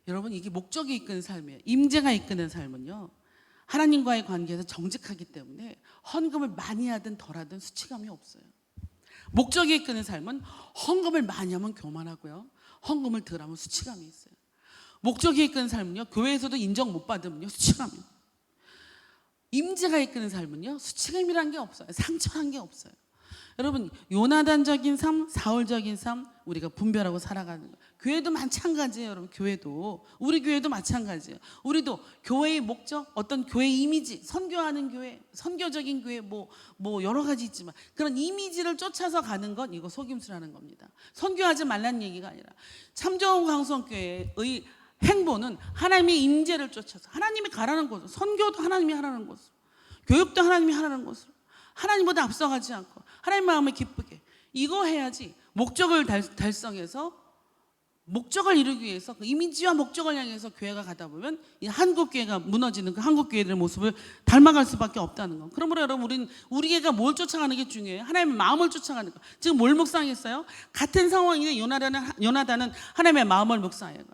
여러분, 이게 목적이 이끄는 삶이에요. 임재가 이끄는 삶은요, 하나님과의 관계에서 정직하기 때문에 헌금을 많이 하든 덜하든 수치감이 없어요. 목적이 이끄는 삶은 헌금을 많이 하면 교만하고요, 헌금을 덜 하면 수치감이 있어요. 목적이 이끄는 삶은요, 교회에서도 인정 못 받으면요, 수치감이. 임재가 이끄는 삶은요, 수치감이란 게 없어요. 상처란 게 없어요. 여러분, 요나단적인 삶, 사울적인 삶, 우리가 분별하고 살아가는 거예요. 교회도 마찬가지예요. 여러분, 교회도, 우리 교회도 마찬가지예요. 우리도 교회의 목적, 어떤 교회 이미지, 선교하는 교회, 선교적인 교회, 뭐 여러 가지 있지만 그런 이미지를 쫓아서 가는 건 이거 속임수라는 겁니다. 선교하지 말라는 얘기가 아니라 참 좋은 광성교회의 행보는 하나님의 임재를 쫓아서 하나님이 가라는 곳으로, 선교도 하나님이 하라는 곳으로, 교육도 하나님이 하라는 곳으로, 하나님보다 앞서가지 않고 하나님 마음을 기쁘게, 이거 해야지 목적을 달성해서 목적을 이루기 위해서 그 이미지와 목적을 향해서 교회가 가다 보면 이 한국 교회가 무너지는 그 한국 교회들의 모습을 닮아갈 수밖에 없다는 거. 그러므로 여러분, 우리 교회가 뭘 쫓아가는 게 중요해요. 하나님의 마음을 쫓아가는 거. 지금 뭘 묵상했어요? 같은 상황인데 요나단은 하나님의 마음을 묵상해요.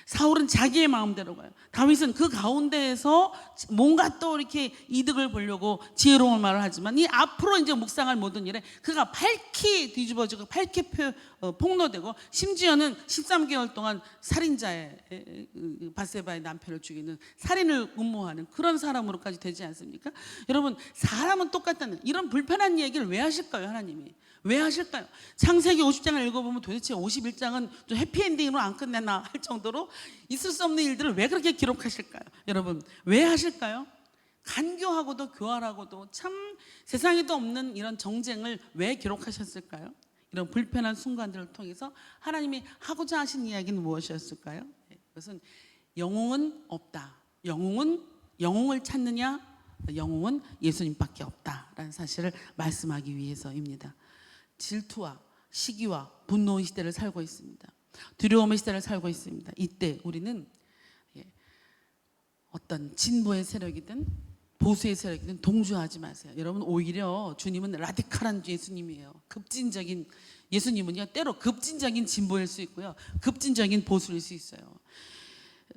사울은 자기의 마음대로 가요. 다윗은 그 가운데에서 뭔가 또 이렇게 이득을 보려고 지혜로운 말을 하지만 이 앞으로 이제 묵상할 모든 일에 그가 밝히 뒤집어지고 밝히 폭로되고, 심지어는 13개월 동안 살인자의 밧세바의 남편을 죽이는 살인을 음모하는 그런 사람으로까지 되지 않습니까? 여러분, 사람은 똑같다는 이런 불편한 얘기를 왜 하실까요? 하나님이 왜 하실까요? 창세기 50장을 읽어보면 도대체 51장은 좀 해피엔딩으로 안 끝내나 할 정도로 있을 수 없는 일들을 왜 그렇게 기록하실까요? 여러분, 왜 하실까요? 간교하고도 교활하고도 참 세상에도 없는 이런 정쟁을 왜 기록하셨을까요? 이런 불편한 순간들을 통해서 하나님이 하고자 하신 이야기는 무엇이었을까요? 그것은 영웅은 없다. 영웅을 찾느냐? 영웅은 예수님밖에 없다라는 사실을 말씀하기 위해서입니다. 질투와 시기와 분노의 시대를 살고 있습니다. 두려움의 시대를 살고 있습니다. 이때 우리는 어떤 진보의 세력이든 보수의 세력이든 동조하지 마세요. 여러분, 오히려 주님은 라디칼한 예수님이에요. 급진적인 예수님은요, 때로 급진적인 진보일 수 있고요, 급진적인 보수일 수 있어요.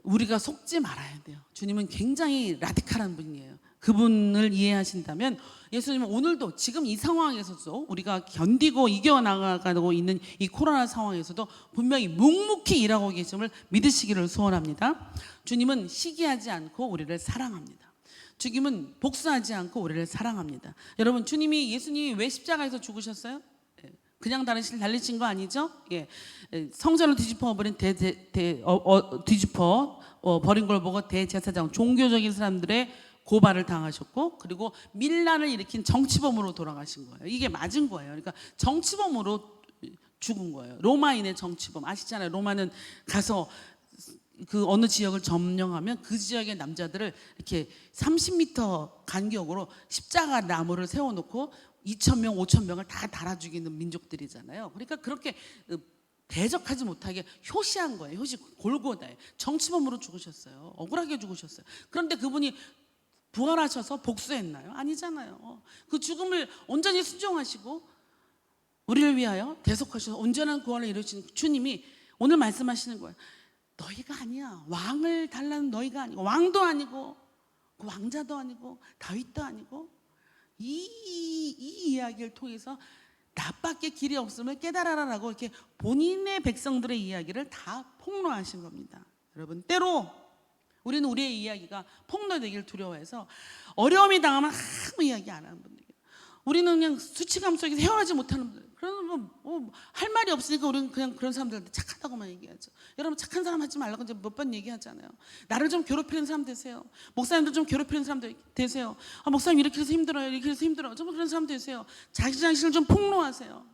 우리가 속지 말아야 돼요. 주님은 굉장히 라디칼한 분이에요. 그분을 이해하신다면 예수님은 오늘도 지금 이 상황에서도 우리가 견디고 이겨나가고 있는 이 코로나 상황에서도 분명히 묵묵히 일하고 계심을 믿으시기를 소원합니다. 주님은 시기하지 않고 우리를 사랑합니다. 주님은 복수하지 않고 우리를 사랑합니다. 여러분, 예수님이 왜 십자가에서 죽으셨어요? 그냥 달리신 거 아니죠? 성전을 뒤집어 버린 걸 보고 대제사장, 종교적인 사람들의 고발을 당하셨고, 그리고 밀란을 일으킨 정치범으로 돌아가신 거예요. 이게 맞은 거예요. 그러니까 정치범으로 죽은 거예요. 로마인의 정치범 아시잖아요. 로마는 가서 그 어느 지역을 점령하면 그 지역의 남자들을 이렇게 30m 간격으로 십자가 나무를 세워놓고 2,000명, 5,000명을 다 달아 죽이는 민족들이잖아요. 그러니까 그렇게 대적하지 못하게 효시한 거예요. 골고다에 정치범으로 죽으셨어요. 억울하게 죽으셨어요. 그런데 그분이 부활하셔서 복수했나요? 아니잖아요. 그 죽음을 온전히 순종하시고 우리를 위하여 대속하셔서 온전한 구원을 이루신 주님이 오늘 말씀하시는 거예요. 너희가 아니야. 왕을 달라는 너희가 아니고, 왕도 아니고 그 왕자도 아니고 다윗도 아니고, 이 이야기를 통해서 나밖에 길이 없음을 깨달아라라고 이렇게 본인의 백성들의 이야기를 다 폭로하신 겁니다. 여러분, 때로 우리는 우리의 이야기가 폭로되기를 두려워해서 어려움이 당하면 아무 이야기 안 하는 분들, 우리는 그냥 수치감 속에서 헤어나지 못하는 분들, 그러면 할 말이 없으니까 우리는 그냥 그런 사람들한테 착하다고만 얘기하죠. 여러분, 착한 사람 하지 말라고 이제 몇 번 얘기하잖아요. 나를 좀 괴롭히는 사람 되세요. 목사님들 좀 괴롭히는 사람 되세요. 목사님 이렇게 해서 힘들어요. 이렇게 해서 힘들어요. 좀 그런 사람 되세요. 자기 자신을 좀 폭로하세요.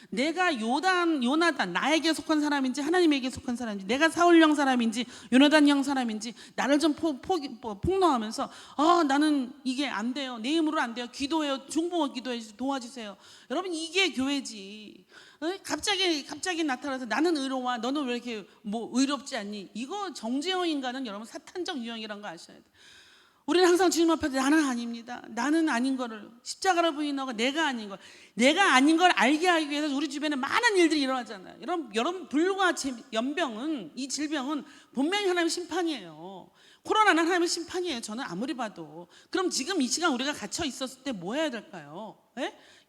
내가 요나단, 나에게 속한 사람인지 하나님에게 속한 사람인지, 내가 사울형 사람인지 요나단형 사람인지 나를 좀 폭로하면서 나는 이게 안 돼요. 내 힘으로 안 돼요. 기도해요. 중보어 기도해 도와주세요. 여러분, 이게 교회지. 갑자기 나타나서 나는 의로워, 너는 왜 이렇게 의롭지 않니? 이거 정죄형 인간은 여러분 사탄적 유형이란 거 아셔야 돼요. 우리는 항상 주님 앞에 나는 아닙니다. 나는 아닌 거를 십자가를 부인하고 내가 아닌 걸 알게 하기 위해서 우리 주변에 많은 일들이 일어나잖아요. 여러분, 불과 연병은, 이 질병은 분명히 하나님의 심판이에요. 코로나는 하나님의 심판이에요. 저는 아무리 봐도. 그럼 지금 이 시간 우리가 갇혀 있었을 때 뭐 해야 될까요?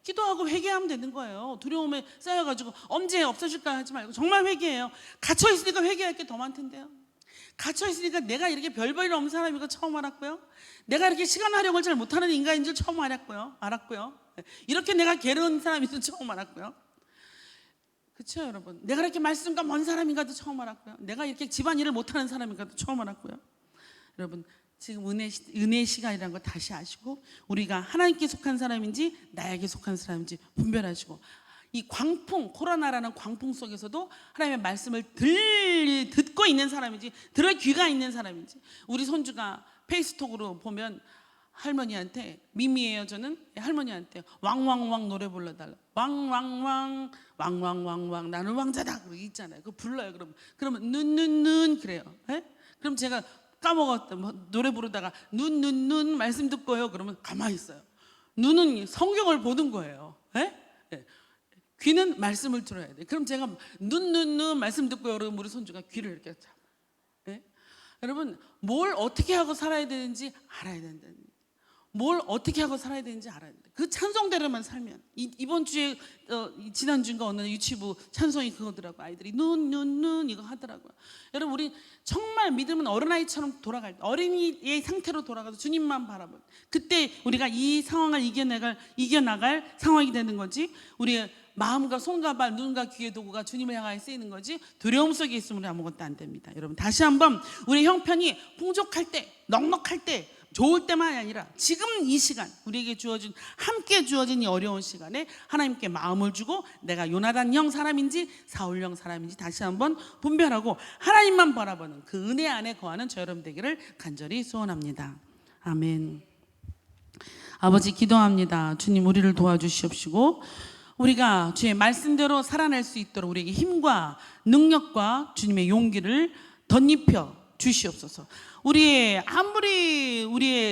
기도하고 회개하면 되는 거예요. 두려움에 쌓여가지고 언제 없어질까 하지 말고 정말 회개해요. 갇혀 있으니까 회개할 게 더 많던데요. 갇혀 있으니까 내가 이렇게 별 볼일 없는 사람인 거 처음 알았고요. 내가 이렇게 시간 활용을 잘 못하는 인간인 줄 처음 알았고요. 이렇게 내가 게으른 사람인 줄 처음 알았고요. 그렇죠, 여러분? 내가 이렇게 말씀과 먼 사람인가도 처음 알았고요. 내가 이렇게 집안일을 못하는 사람인가도 처음 알았고요. 여러분, 지금 은혜 시간이라는 거 다시 아시고, 우리가 하나님께 속한 사람인지 나에게 속한 사람인지 분별하시고, 이 광풍, 코로나라는 광풍 속에서도 하나님의 말씀을 듣고 있는 사람인지, 들을 귀가 있는 사람인지. 우리 손주가 페이스톡으로 보면 할머니한테, 미미예요 저는, 할머니한테 왕왕왕 노래 불러달라. 왕왕왕 왕왕왕왕 나는 왕자다 그거 있잖아요. 그거 불러요. 그러면 눈 그래요. 에? 그럼 제가 까먹었다. 노래 부르다가 눈 말씀 듣고요. 그러면 가만히 있어요. 눈은 성경을 보는 거예요. 에? 예. 귀는 말씀을 들어야 돼. 그럼 제가 눈 말씀 듣고요. 그러면 우리 손주가 귀를 이렇게 잡아. 예? 여러분, 뭘 어떻게 하고 살아야 되는지 알아야 된다는 거예요. 뭘 어떻게 하고 살아야 되는지 알아야 돼. 그 찬송대로만 살면. 이번 주에 지난주인가 어느 유치부 찬송이 그거더라고. 아이들이 눈 이거 하더라고요. 여러분, 우리 정말 믿음은 어린아이처럼 돌아갈 때, 어린이의 상태로 돌아가서 주님만 바라볼 때, 그때 우리가 이 상황을 이겨나갈 상황이 되는 거지. 우리의 마음과 손과 발, 눈과 귀의 도구가 주님을 향하여 쓰이는 거지. 두려움 속에 있으면 우리 아무것도 안 됩니다. 여러분, 다시 한번 우리 형편이 풍족할 때, 넉넉할 때, 좋을 때만이 아니라 지금 이 시간, 우리에게 함께 주어진 이 어려운 시간에 하나님께 마음을 주고, 내가 요나단형 사람인지 사울형 사람인지 다시 한번 분별하고 하나님만 바라보는 그 은혜 안에 거하는 저 여러분 되기를 간절히 소원합니다. 아멘. 아버지, 기도합니다. 주님, 우리를 도와주시옵시고, 우리가 주의 말씀대로 살아낼 수 있도록 우리에게 힘과 능력과 주님의 용기를 덧입혀 주시옵소서. 우리의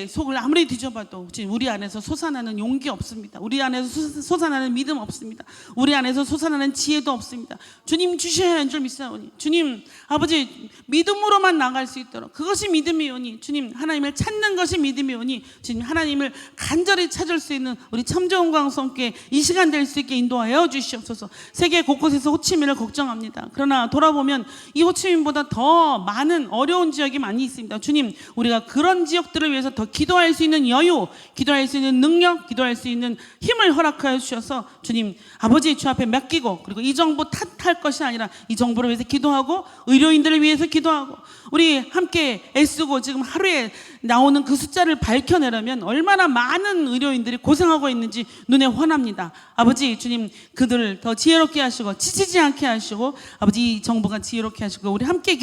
속을 아무리 뒤져봐도 지금 우리 안에서 솟아나는 용기 없습니다. 우리 안에서 솟아나는 믿음 없습니다. 우리 안에서 솟아나는 지혜도 없습니다. 주님 주셔야 하는 줄 믿사오니, 주님 아버지, 믿음으로만 나갈 수 있도록, 그것이 믿음이오니, 주님 하나님을 찾는 것이 믿음이오니, 주님 하나님을 간절히 찾을 수 있는 우리 참정원 광성께 이 시간 될 수 있게 인도하여 주시옵소서. 세계 곳곳에서 호치민을 걱정합니다. 그러나 돌아보면 이 호치민보다 더 많은 어려운 지역이 많이 있습니다. 주님, 우리가 그런 지역들을 위해서 더 기도할 수 있는 여유, 기도할 수 있는 능력, 기도할 수 있는 힘을 허락하여 주셔서 주님 아버지 주 앞에 맡기고, 그리고 이 정부 탓할 것이 아니라 이 정부를 위해서 기도하고, 의료인들을 위해서 기도하고, 우리 함께 애쓰고 지금 하루에 나오는 그 숫자를 밝혀내려면 얼마나 많은 의료인들이 고생하고 있는지 눈에 환합니다. 아버지 주님, 그들을 더 지혜롭게 하시고 지치지 않게 하시고, 아버지 이 정부가 지혜롭게 하시고, 우리 함께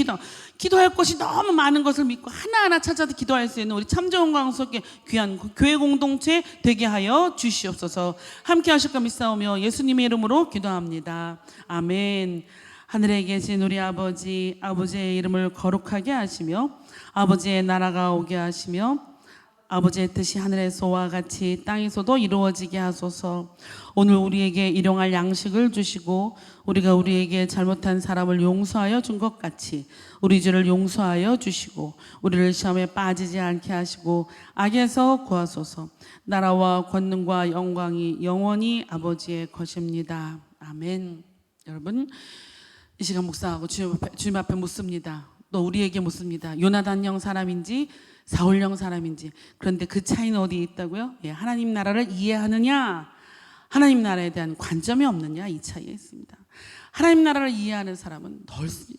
기도할 것이 너무 많은 것을 믿고 하나하나 찾아서 기도할 수 있는 우리 참정원 광석의 귀한 교회 공동체 되게 하여 주시옵소서. 함께 하실 것 믿사오며 예수님의 이름으로 기도합니다. 아멘. 하늘에 계신 우리 아버지, 아버지의 이름을 거룩하게 하시며 아버지의 나라가 오게 하시며 아버지의 뜻이 하늘에서와 같이 땅에서도 이루어지게 하소서. 오늘 우리에게 일용할 양식을 주시고, 우리가 우리에게 잘못한 사람을 용서하여 준 것 같이 우리 죄를 용서하여 주시고, 우리를 시험에 빠지지 않게 하시고 악에서 구하소서. 나라와 권능과 영광이 영원히 아버지의 것입니다. 아멘. 여러분, 이 시간 묵상하고 주님 앞에 묻습니다. 또 우리에게 묻습니다. 요나단형 사람인지 사울형 사람인지. 그런데 그 차이는 어디에 있다고요? 하나님 나라를 이해하느냐, 하나님 나라에 대한 관점이 없느냐, 이 차이에 있습니다. 하나님 나라를 이해하는 사람은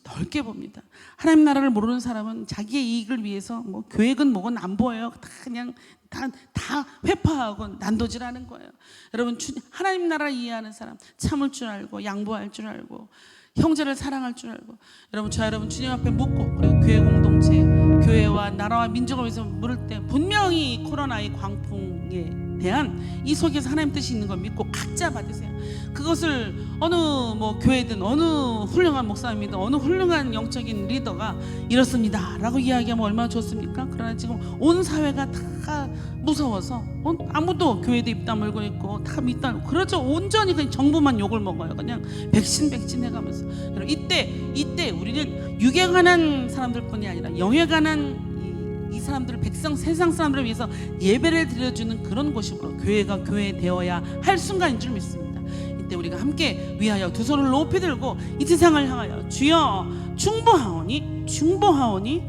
넓게 봅니다. 하나님 나라를 모르는 사람은 자기의 이익을 위해서 뭐 계획은 뭐건 안 보여요. 다 회파하고 난도질하는 거예요. 여러분, 하나님 나라를 이해하는 사람, 참을 줄 알고 양보할 줄 알고 형제를 사랑할 줄 알고, 여러분, 여러분 주님 앞에 묻고, 그리고 교회 공동체, 교회와 나라와 민족을 위해서 물을 때 분명히 코로나의 광풍에 대한 이 속에서 하나님 뜻이 있는 걸 믿고 각자 받으세요. 그것을 어느 교회든 어느 훌륭한 목사님이든 어느 훌륭한 영적인 리더가 이렇습니다 라고 이야기하면 얼마나 좋습니까? 그러나 지금 온 사회가 다 무서워서 아무도 교회도 입 다물고 있고 다 밑다물고, 그렇죠. 온전히 그냥 정부만 욕을 먹어요. 그냥 백신 해가면서. 이때 우리는 육에 관한 사람들뿐이 아니라 영에 관한 이 사람들을, 세상 사람들을 위해서 예배를 드려주는 그런 곳으로 교회가 교회 되어야 할 순간인 줄 믿습니다. 그때 우리가 함께 위하여 두 손을 높이 들고 이 세상을 향하여 주여 중보하오니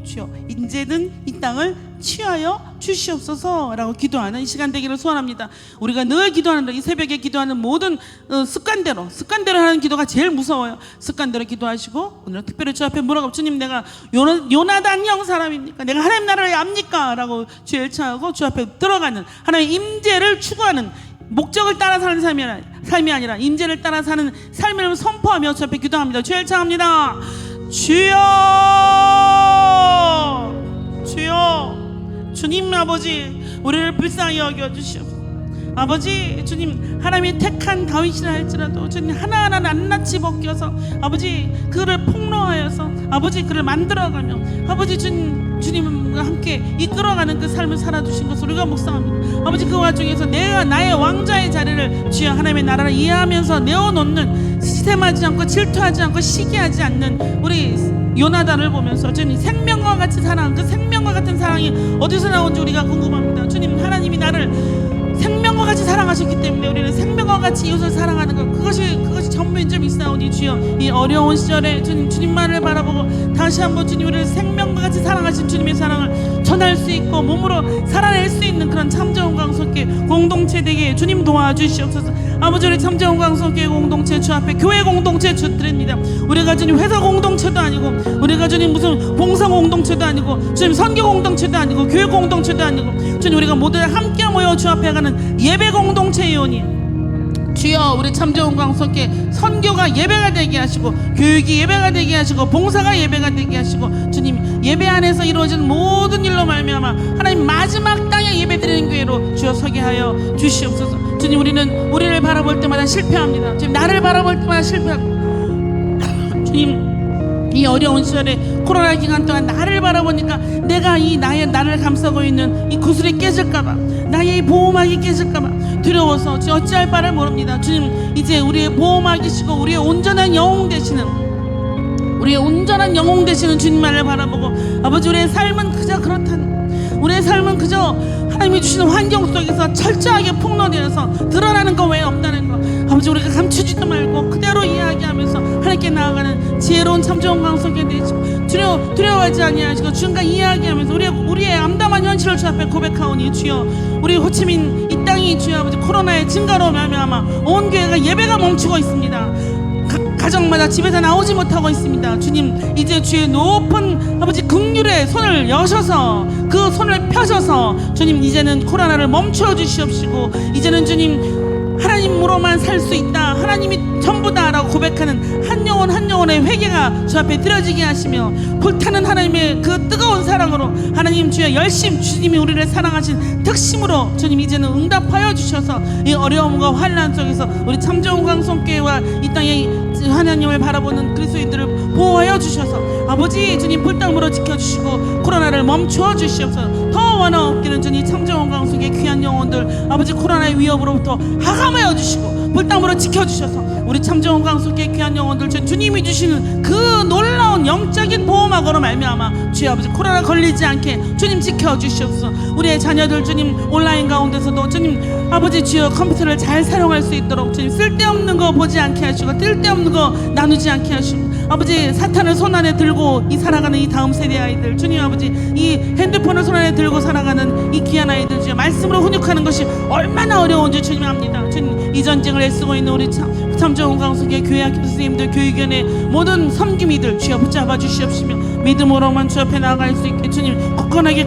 주여 이제는 이 땅을 취하여 주시옵소서 라고 기도하는 이 시간 되기를 소원합니다. 우리가 늘 기도하는 이 새벽에 기도하는 모든 습관대로 하는 기도가 제일 무서워요. 습관대로 기도하시고 오늘 특별히 주 앞에 물어가고 주님 내가 요나단형 사람입니까? 내가 하나님 나라를 압니까? 라고 주에 일청하고 주 앞에 들어가는 하나님의 임재를 추구하는 목적을 따라 사는 삶이 아니라 임재를 따라 사는 삶을 선포하며 주 앞에 기도합니다. 주에 일청합니다. 주여 주님 아버지 우리를 불쌍히 여겨주시옵소서. 아버지 주님 하나님이 택한 다윗이라 할지라도 주님 하나하나 낱낱이 벗겨서 아버지 그를 폭로하여서 아버지 그를 만들어가며 아버지 주님과 함께 이끌어가는 그 삶을 살아주신 것을 우리가 묵상합니다. 아버지 그 와중에서 내가 나의 왕자의 자리를 주여 하나님의 나라를 이해하면서 내어놓는 시샘하지 않고 질투하지 않고 시기하지 않는 우리 요나단을 보면서 주님 생명과 같이 사랑한 그 생명과 같은 사랑이 어디서 나온지 우리가 궁금합니다. 주님 하나님이 나를 생명과 같이 사랑하셨기 때문에 우리는 생명과 같이 이웃을 사랑하는 것 그것이 전부인 점 있사오니 주여 이 어려운 시절에 주님만을 바라보고 다시 한번 주님 우리를 생명과 같이 사랑하신 주님의 사랑을 전할 수 있고 몸으로 살아낼 수 있는 그런 참좋은 광석교 공동체 되게 주님 도와주시옵소서. 아버지 우리 참좋은 광석교 공동체 주 앞에 교회 공동체 주 드립니다. 우리가 주님 회사 공동체도 아니고 우리가 주님 무슨 봉사 공동체도 아니고 주님 선교 공동체도 아니고 교회 공동체도 아니고 주님 우리가 모두 함께 모여 주 앞에 가는 예배 공동체이오니 주여 우리 참좋은 광석에 선교가 예배가 되게 하시고 교육이 예배가 되게 하시고 봉사가 예배가 되게 하시고 주님 예배 안에서 이루어진 모든 일로 말미암아 하나님 마지막 땅에 예배드리는 교회로 주여 서게 하여 주시옵소서. 주님 우리를 바라볼 때마다 실패합니다. 주님 나를 바라볼 때마다 실패하고 주님 이 어려운 시절에 코로나 기간 동안 나를 바라보니까 내가 이 나를 감싸고 있는 이 구슬이 깨질까봐 나의 보호막이 깨질까봐 두려워서 어찌할 바를 모릅니다. 주님 이제 우리의 보호막이시고 우리의 온전한 영웅 되시는 주님만을 바라보고 아버지 우리의 삶은 그저 그렇다는 우리의 삶은 그저 하나님이 주시는 환경 속에서 철저하게 폭로되어서 드러나는 것 외에 없다는 것 아버지 우리가 감추지도 말고 그대로 이야기하면서 하나님께 나아가는 지혜로운 참좋은 광석이 되시고 두려워하지 아니하시고 주님과 이야기하면서 우리의 암담한 현실을 주 앞에 고백하오니 주여 우리 호치민 이 땅이 주여 아버지 코로나의 증가로 말미암아 온 교회가 예배가 멈추고 있습니다. 가정마다 집에서 나오지 못하고 있습니다. 주님 이제 주의 높은 아버지 긍휼의 손을 여셔서 그 손을 펴셔서 주님 이제는 코로나를 멈춰 주시옵시고 이제는 주님 하나님으로만 살 수 있다 하나님이 전부다라고 고백하는 한 영혼의 회개가 주 앞에 드려지게 하시며 불타는 하나님의 그 뜨거운 사랑으로 하나님 주여 열심 주님이 우리를 사랑하신 특심으로 주님 이제는 응답하여 주셔서 이 어려움과 환난 속에서 우리 참좋은 광성교회와 이 땅의 하나님을 바라보는 그리스도인들을 보호하여 주셔서 아버지 주님 불담으로 지켜주시고 코로나를 멈추어 주시옵소서. 더 원하옵기는 주님 참좋은 광석의 귀한 영혼들 아버지 코로나의 위협으로부터 하감하여 주시고 불담으로 지켜주셔서 우리 참좋은 광석의 귀한 영혼들 주님이 주시는 그 놀라운 영적인 보호막으로 말미암아 주여 아버지 코로나 걸리지 않게 주님 지켜주시옵소서. 우리의 자녀들 주님 온라인 가운데서도 주님 아버지 주여 컴퓨터를 잘 사용할 수 있도록 주님 쓸데없는 거 보지 않게 하시고 뜰데없는 거 나누지 않게 하시고 아버지 사탄을 손안에 들고 살아가는 이 다음 세대 아이들 주님 아버지 이 핸드폰을 손안에 들고 살아가는 이 귀한 아이들 주여 말씀으로 훈육하는 것이 얼마나 어려운지 주님이 압니다. 주님 이 전쟁을 애쓰고 있는 우리 참좋은 광석의 교회 학교 선생님들 교육위원회 모든 섬김이들 주여 붙잡아 주시옵시며 믿음으로만 주 앞에 나아갈 수 있게 주님 굳건하게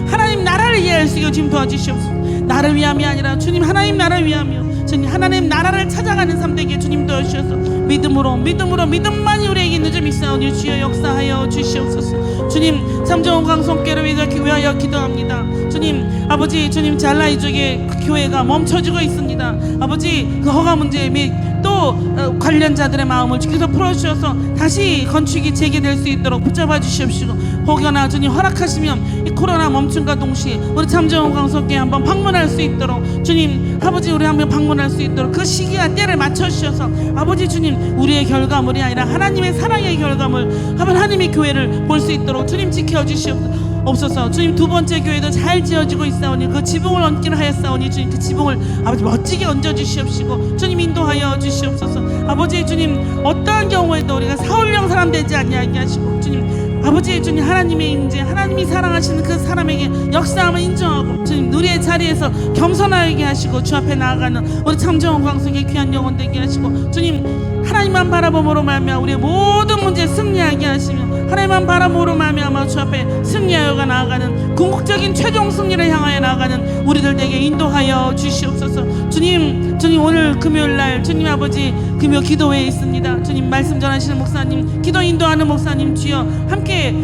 하나님 나라를 이해할 수 있게 주님 도와주시옵소서. 나를 위함이 아니라 주님 하나님 나라를 위하며 주님 하나님 나라를 찾아가는 삶 되게 주님 도와주셔서 믿음만이 우리에게 있는 점 있사오니 주여 역사하여 주시옵소서. 주님 참좋은 광성교회를 위하여 기도합니다. 주님 아버지 주님 잘라이 쪽에 그 교회가 멈춰지고 있습니다. 아버지 그 허가 문제 및 또 관련자들의 마음을 주께서 풀어주셔서 다시 건축이 재개될 수 있도록 붙잡아 주시옵시고 혹여나 주님 허락하시면 이 코로나 멈춤과 동시에 우리 참좋은 광석교회 한번 방문할 수 있도록 주님 아버지 우리 한번 방문할 수 있도록 그 시기와 때를 맞춰주셔서 아버지 주님 우리의 결과물이 아니라 하나님의 사랑의 결과물 하나님의 교회를 볼 수 있도록 주님 지켜주시옵소서. 주님 두 번째 교회도 잘 지어지고 있사오니 그 지붕을 얹기를 하였사오니 주님 그 지붕을 아버지 멋지게 얹어주시옵시고 주님 인도하여 인도하여 주시옵소서. 아버지 주님, 어떠한 경우에도 우리가 사울령 사람 되지 아니하게 하시고, 주님 아버지 주님, 하나님의 인재, 하나님이 사랑하시는 그 사람에게 역사함을 인정하고, 주님 우리의 자리에서 겸손하게 하시고, 주 앞에 나아가는 우리 참정원 광석의 귀한 영혼 되게 하시고, 주님 하나님만 바라봄으로 말미암아 우리의 모든 문제에 승리하게 하시며, 하나님만 바라봄으로 말미암아 주 앞에 승리하여가 나아가는 궁극적인 최종 승리를 향하여 나아가는 우리들 되게 인도하여 주시옵소서. 주님 오늘 금요일날 주님 아버지 금요 기도회에 있습니다. 주님 말씀 전하시는 목사님, 기도 인도하는 목사님 주여 함께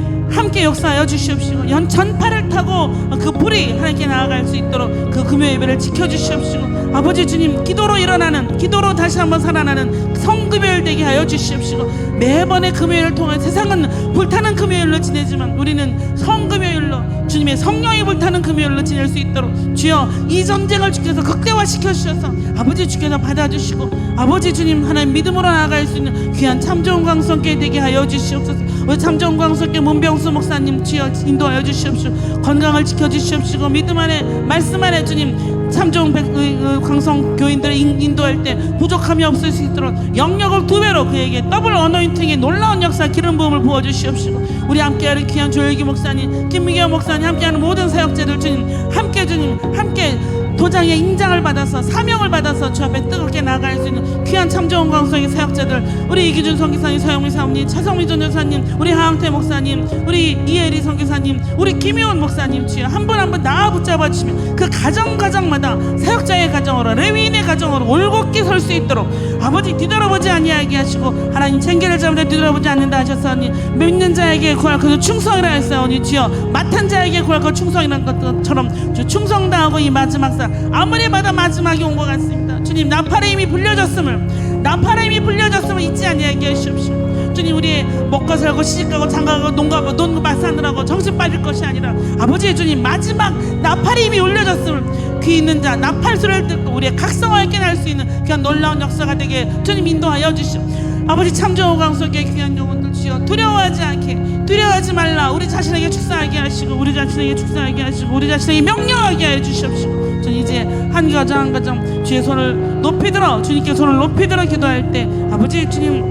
역사하여 주시옵시고, 전파를 타고 그 불이 하나님께 나아갈 수 있도록 그 금요 예배를 지켜주시옵시고, 아버지 주님 기도로 일어나는, 기도로 다시 한번 살아나는 성금요일 되게 하여 주시옵시고, 매번의 금요일을 통해 세상은 불타는 금요일로 지내지만 우리는 성금요일로 주님의 성령이 불타는 금요일로 지낼 수 있도록 주여 이 전쟁을 주께서 극대화시켜 주셔서 아버지 주께서 받아주시고, 아버지 주님 하나님 믿음으로 나아갈 수 있는 귀한 참좋은 광성께 되게 하여 주시옵소서. 우리 참좋은 광성께 문병수 목사님 주여 인도하여 주시옵시고, 건강을 지켜주시옵시고, 믿음 안에 말씀 안에 주님 참좋은 광성 교인들을 인도할 때 부족함이 없을 수 있도록 영역을 2배로 그에게 더블 어노인팅의 놀라운 역사 기름 부음을 부어주시옵시고, 우리 함께하는 귀한 조일기 목사님, 김미경 목사님, 함께하는 모든 사역자들 주님 함께 도장의 인장을 받아서 사명을 받아서 주 앞에 뜨겁게 나아갈 수 있는 귀한 참좋은 광성의 사역자들, 우리 이기준 선교사님, 서영미 사모님, 차성미 전도사님, 우리 하항태 목사님, 우리 이혜리 선교사님, 우리 김효원 목사님 주여 한 분 한 분 나아 붙잡아 주시면 그 가정마다 사역자의 가정으로, 레위인의 가정으로 올곧게 설 수 있도록 아버지 뒤돌아보지 아니하게 하시고, 하나님 챙기를 잡으려 뒤돌아보지 않는다 하셨사오니 믿는 자에게 구할 것을 충성이라 하였사오니 주여 맡은 자에게 구할 것 충성이라는 것처럼 주 충성다하고 이 마지막 사 아무리 봐도 마지막이 온 것 같습니다. 주님 나팔의 힘이 불려졌음을 잊지 아니하게 하시옵시고, 주님 우리의 먹고 살고 시집가고 장가가고 농가고 논고 마사느라고 정신 빠질 것이 아니라 아버지 주님 마지막 나팔의 힘이 울려졌음을 귀 있는 자 나팔 소리를 듣고 우리의 각성을 깨날 수 있는 그런 놀라운 역사가 되게 주님 인도하여 주시오. 아버지 참좋은 광석의 귀한 영혼들 주여 두려워하지 말라. 우리 자신에게 축사하게 하시고, 우리 자신에게 명령하게 해 주시옵시고, 전 이제 한 가정 주의 손을 높이 들어, 주님께 손을 높이 들어 기도할 때 아버지 주님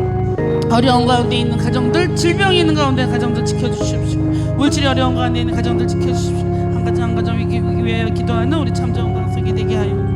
어려운 가운데 있는 가정들, 질병이 있는 가운데 가정들 지켜주십시오. 물질이 어려운 가운데 있는 가정들 지켜주십시오. 한 가정 위기 위에 기도하는 우리 참좋은 광석이 되게 하여